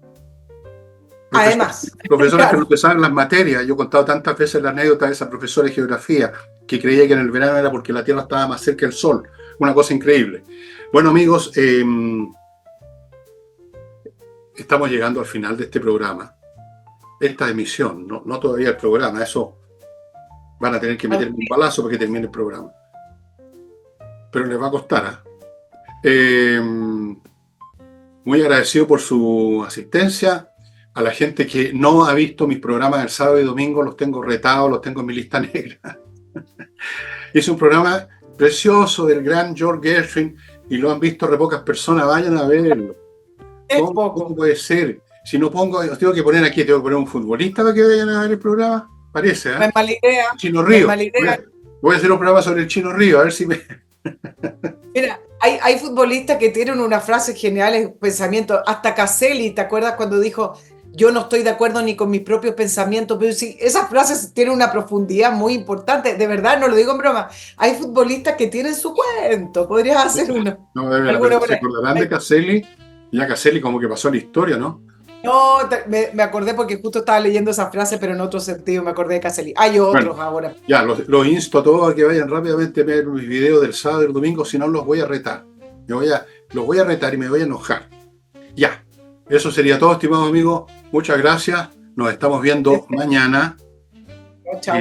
A: Profesores claro, que no te saben las materias. Yo he contado tantas veces la anécdota de esa profesora de geografía que creía que en el verano era porque la Tierra estaba más cerca del Sol. Una cosa increíble. Bueno, amigos, estamos llegando al final de este programa. Esta emisión, no todavía el programa. Eso van a tener que meterme un balazo para que termine el programa. Pero les va a costar, muy agradecido por su asistencia. A la gente que no ha visto mis programas del sábado y domingo, los tengo retados, los tengo en mi lista negra. Es un programa precioso del gran George Gershwin y lo han visto re pocas personas. Vayan a verlo. ¿Cómo puede ser? Si no pongo, os tengo que poner aquí, tengo que poner un futbolista para que vayan a ver el programa. Parece, ¿eh?
B: No es mala idea.
A: Chino Río. Voy a hacer un programa sobre el Chino Río, a ver si me...
B: Mira, hay futbolistas que tienen unas frases geniales, pensamientos. Hasta Caselli, ¿te acuerdas cuando dijo: yo no estoy de acuerdo ni con mis propios pensamientos? Pero sí, esas frases tienen una profundidad muy importante. De verdad, no lo digo en broma. Hay futbolistas que tienen su cuento. Podrías hacer uno.
A: No, de verdad, se acordarán de Caselli. Ya Caselli como que pasó a la historia, ¿no?
B: No, me acordé porque justo estaba leyendo esa frase, pero en otro sentido me acordé de Caselli. Hay otros ahora.
A: Ya, los insto a todos a que vayan rápidamente a ver mis videos del sábado y el domingo, si no los voy a retar. Los voy a retar y me voy a enojar. Ya, eso sería todo, estimados amigos. Muchas gracias. Nos estamos viendo mañana.
B: Chao.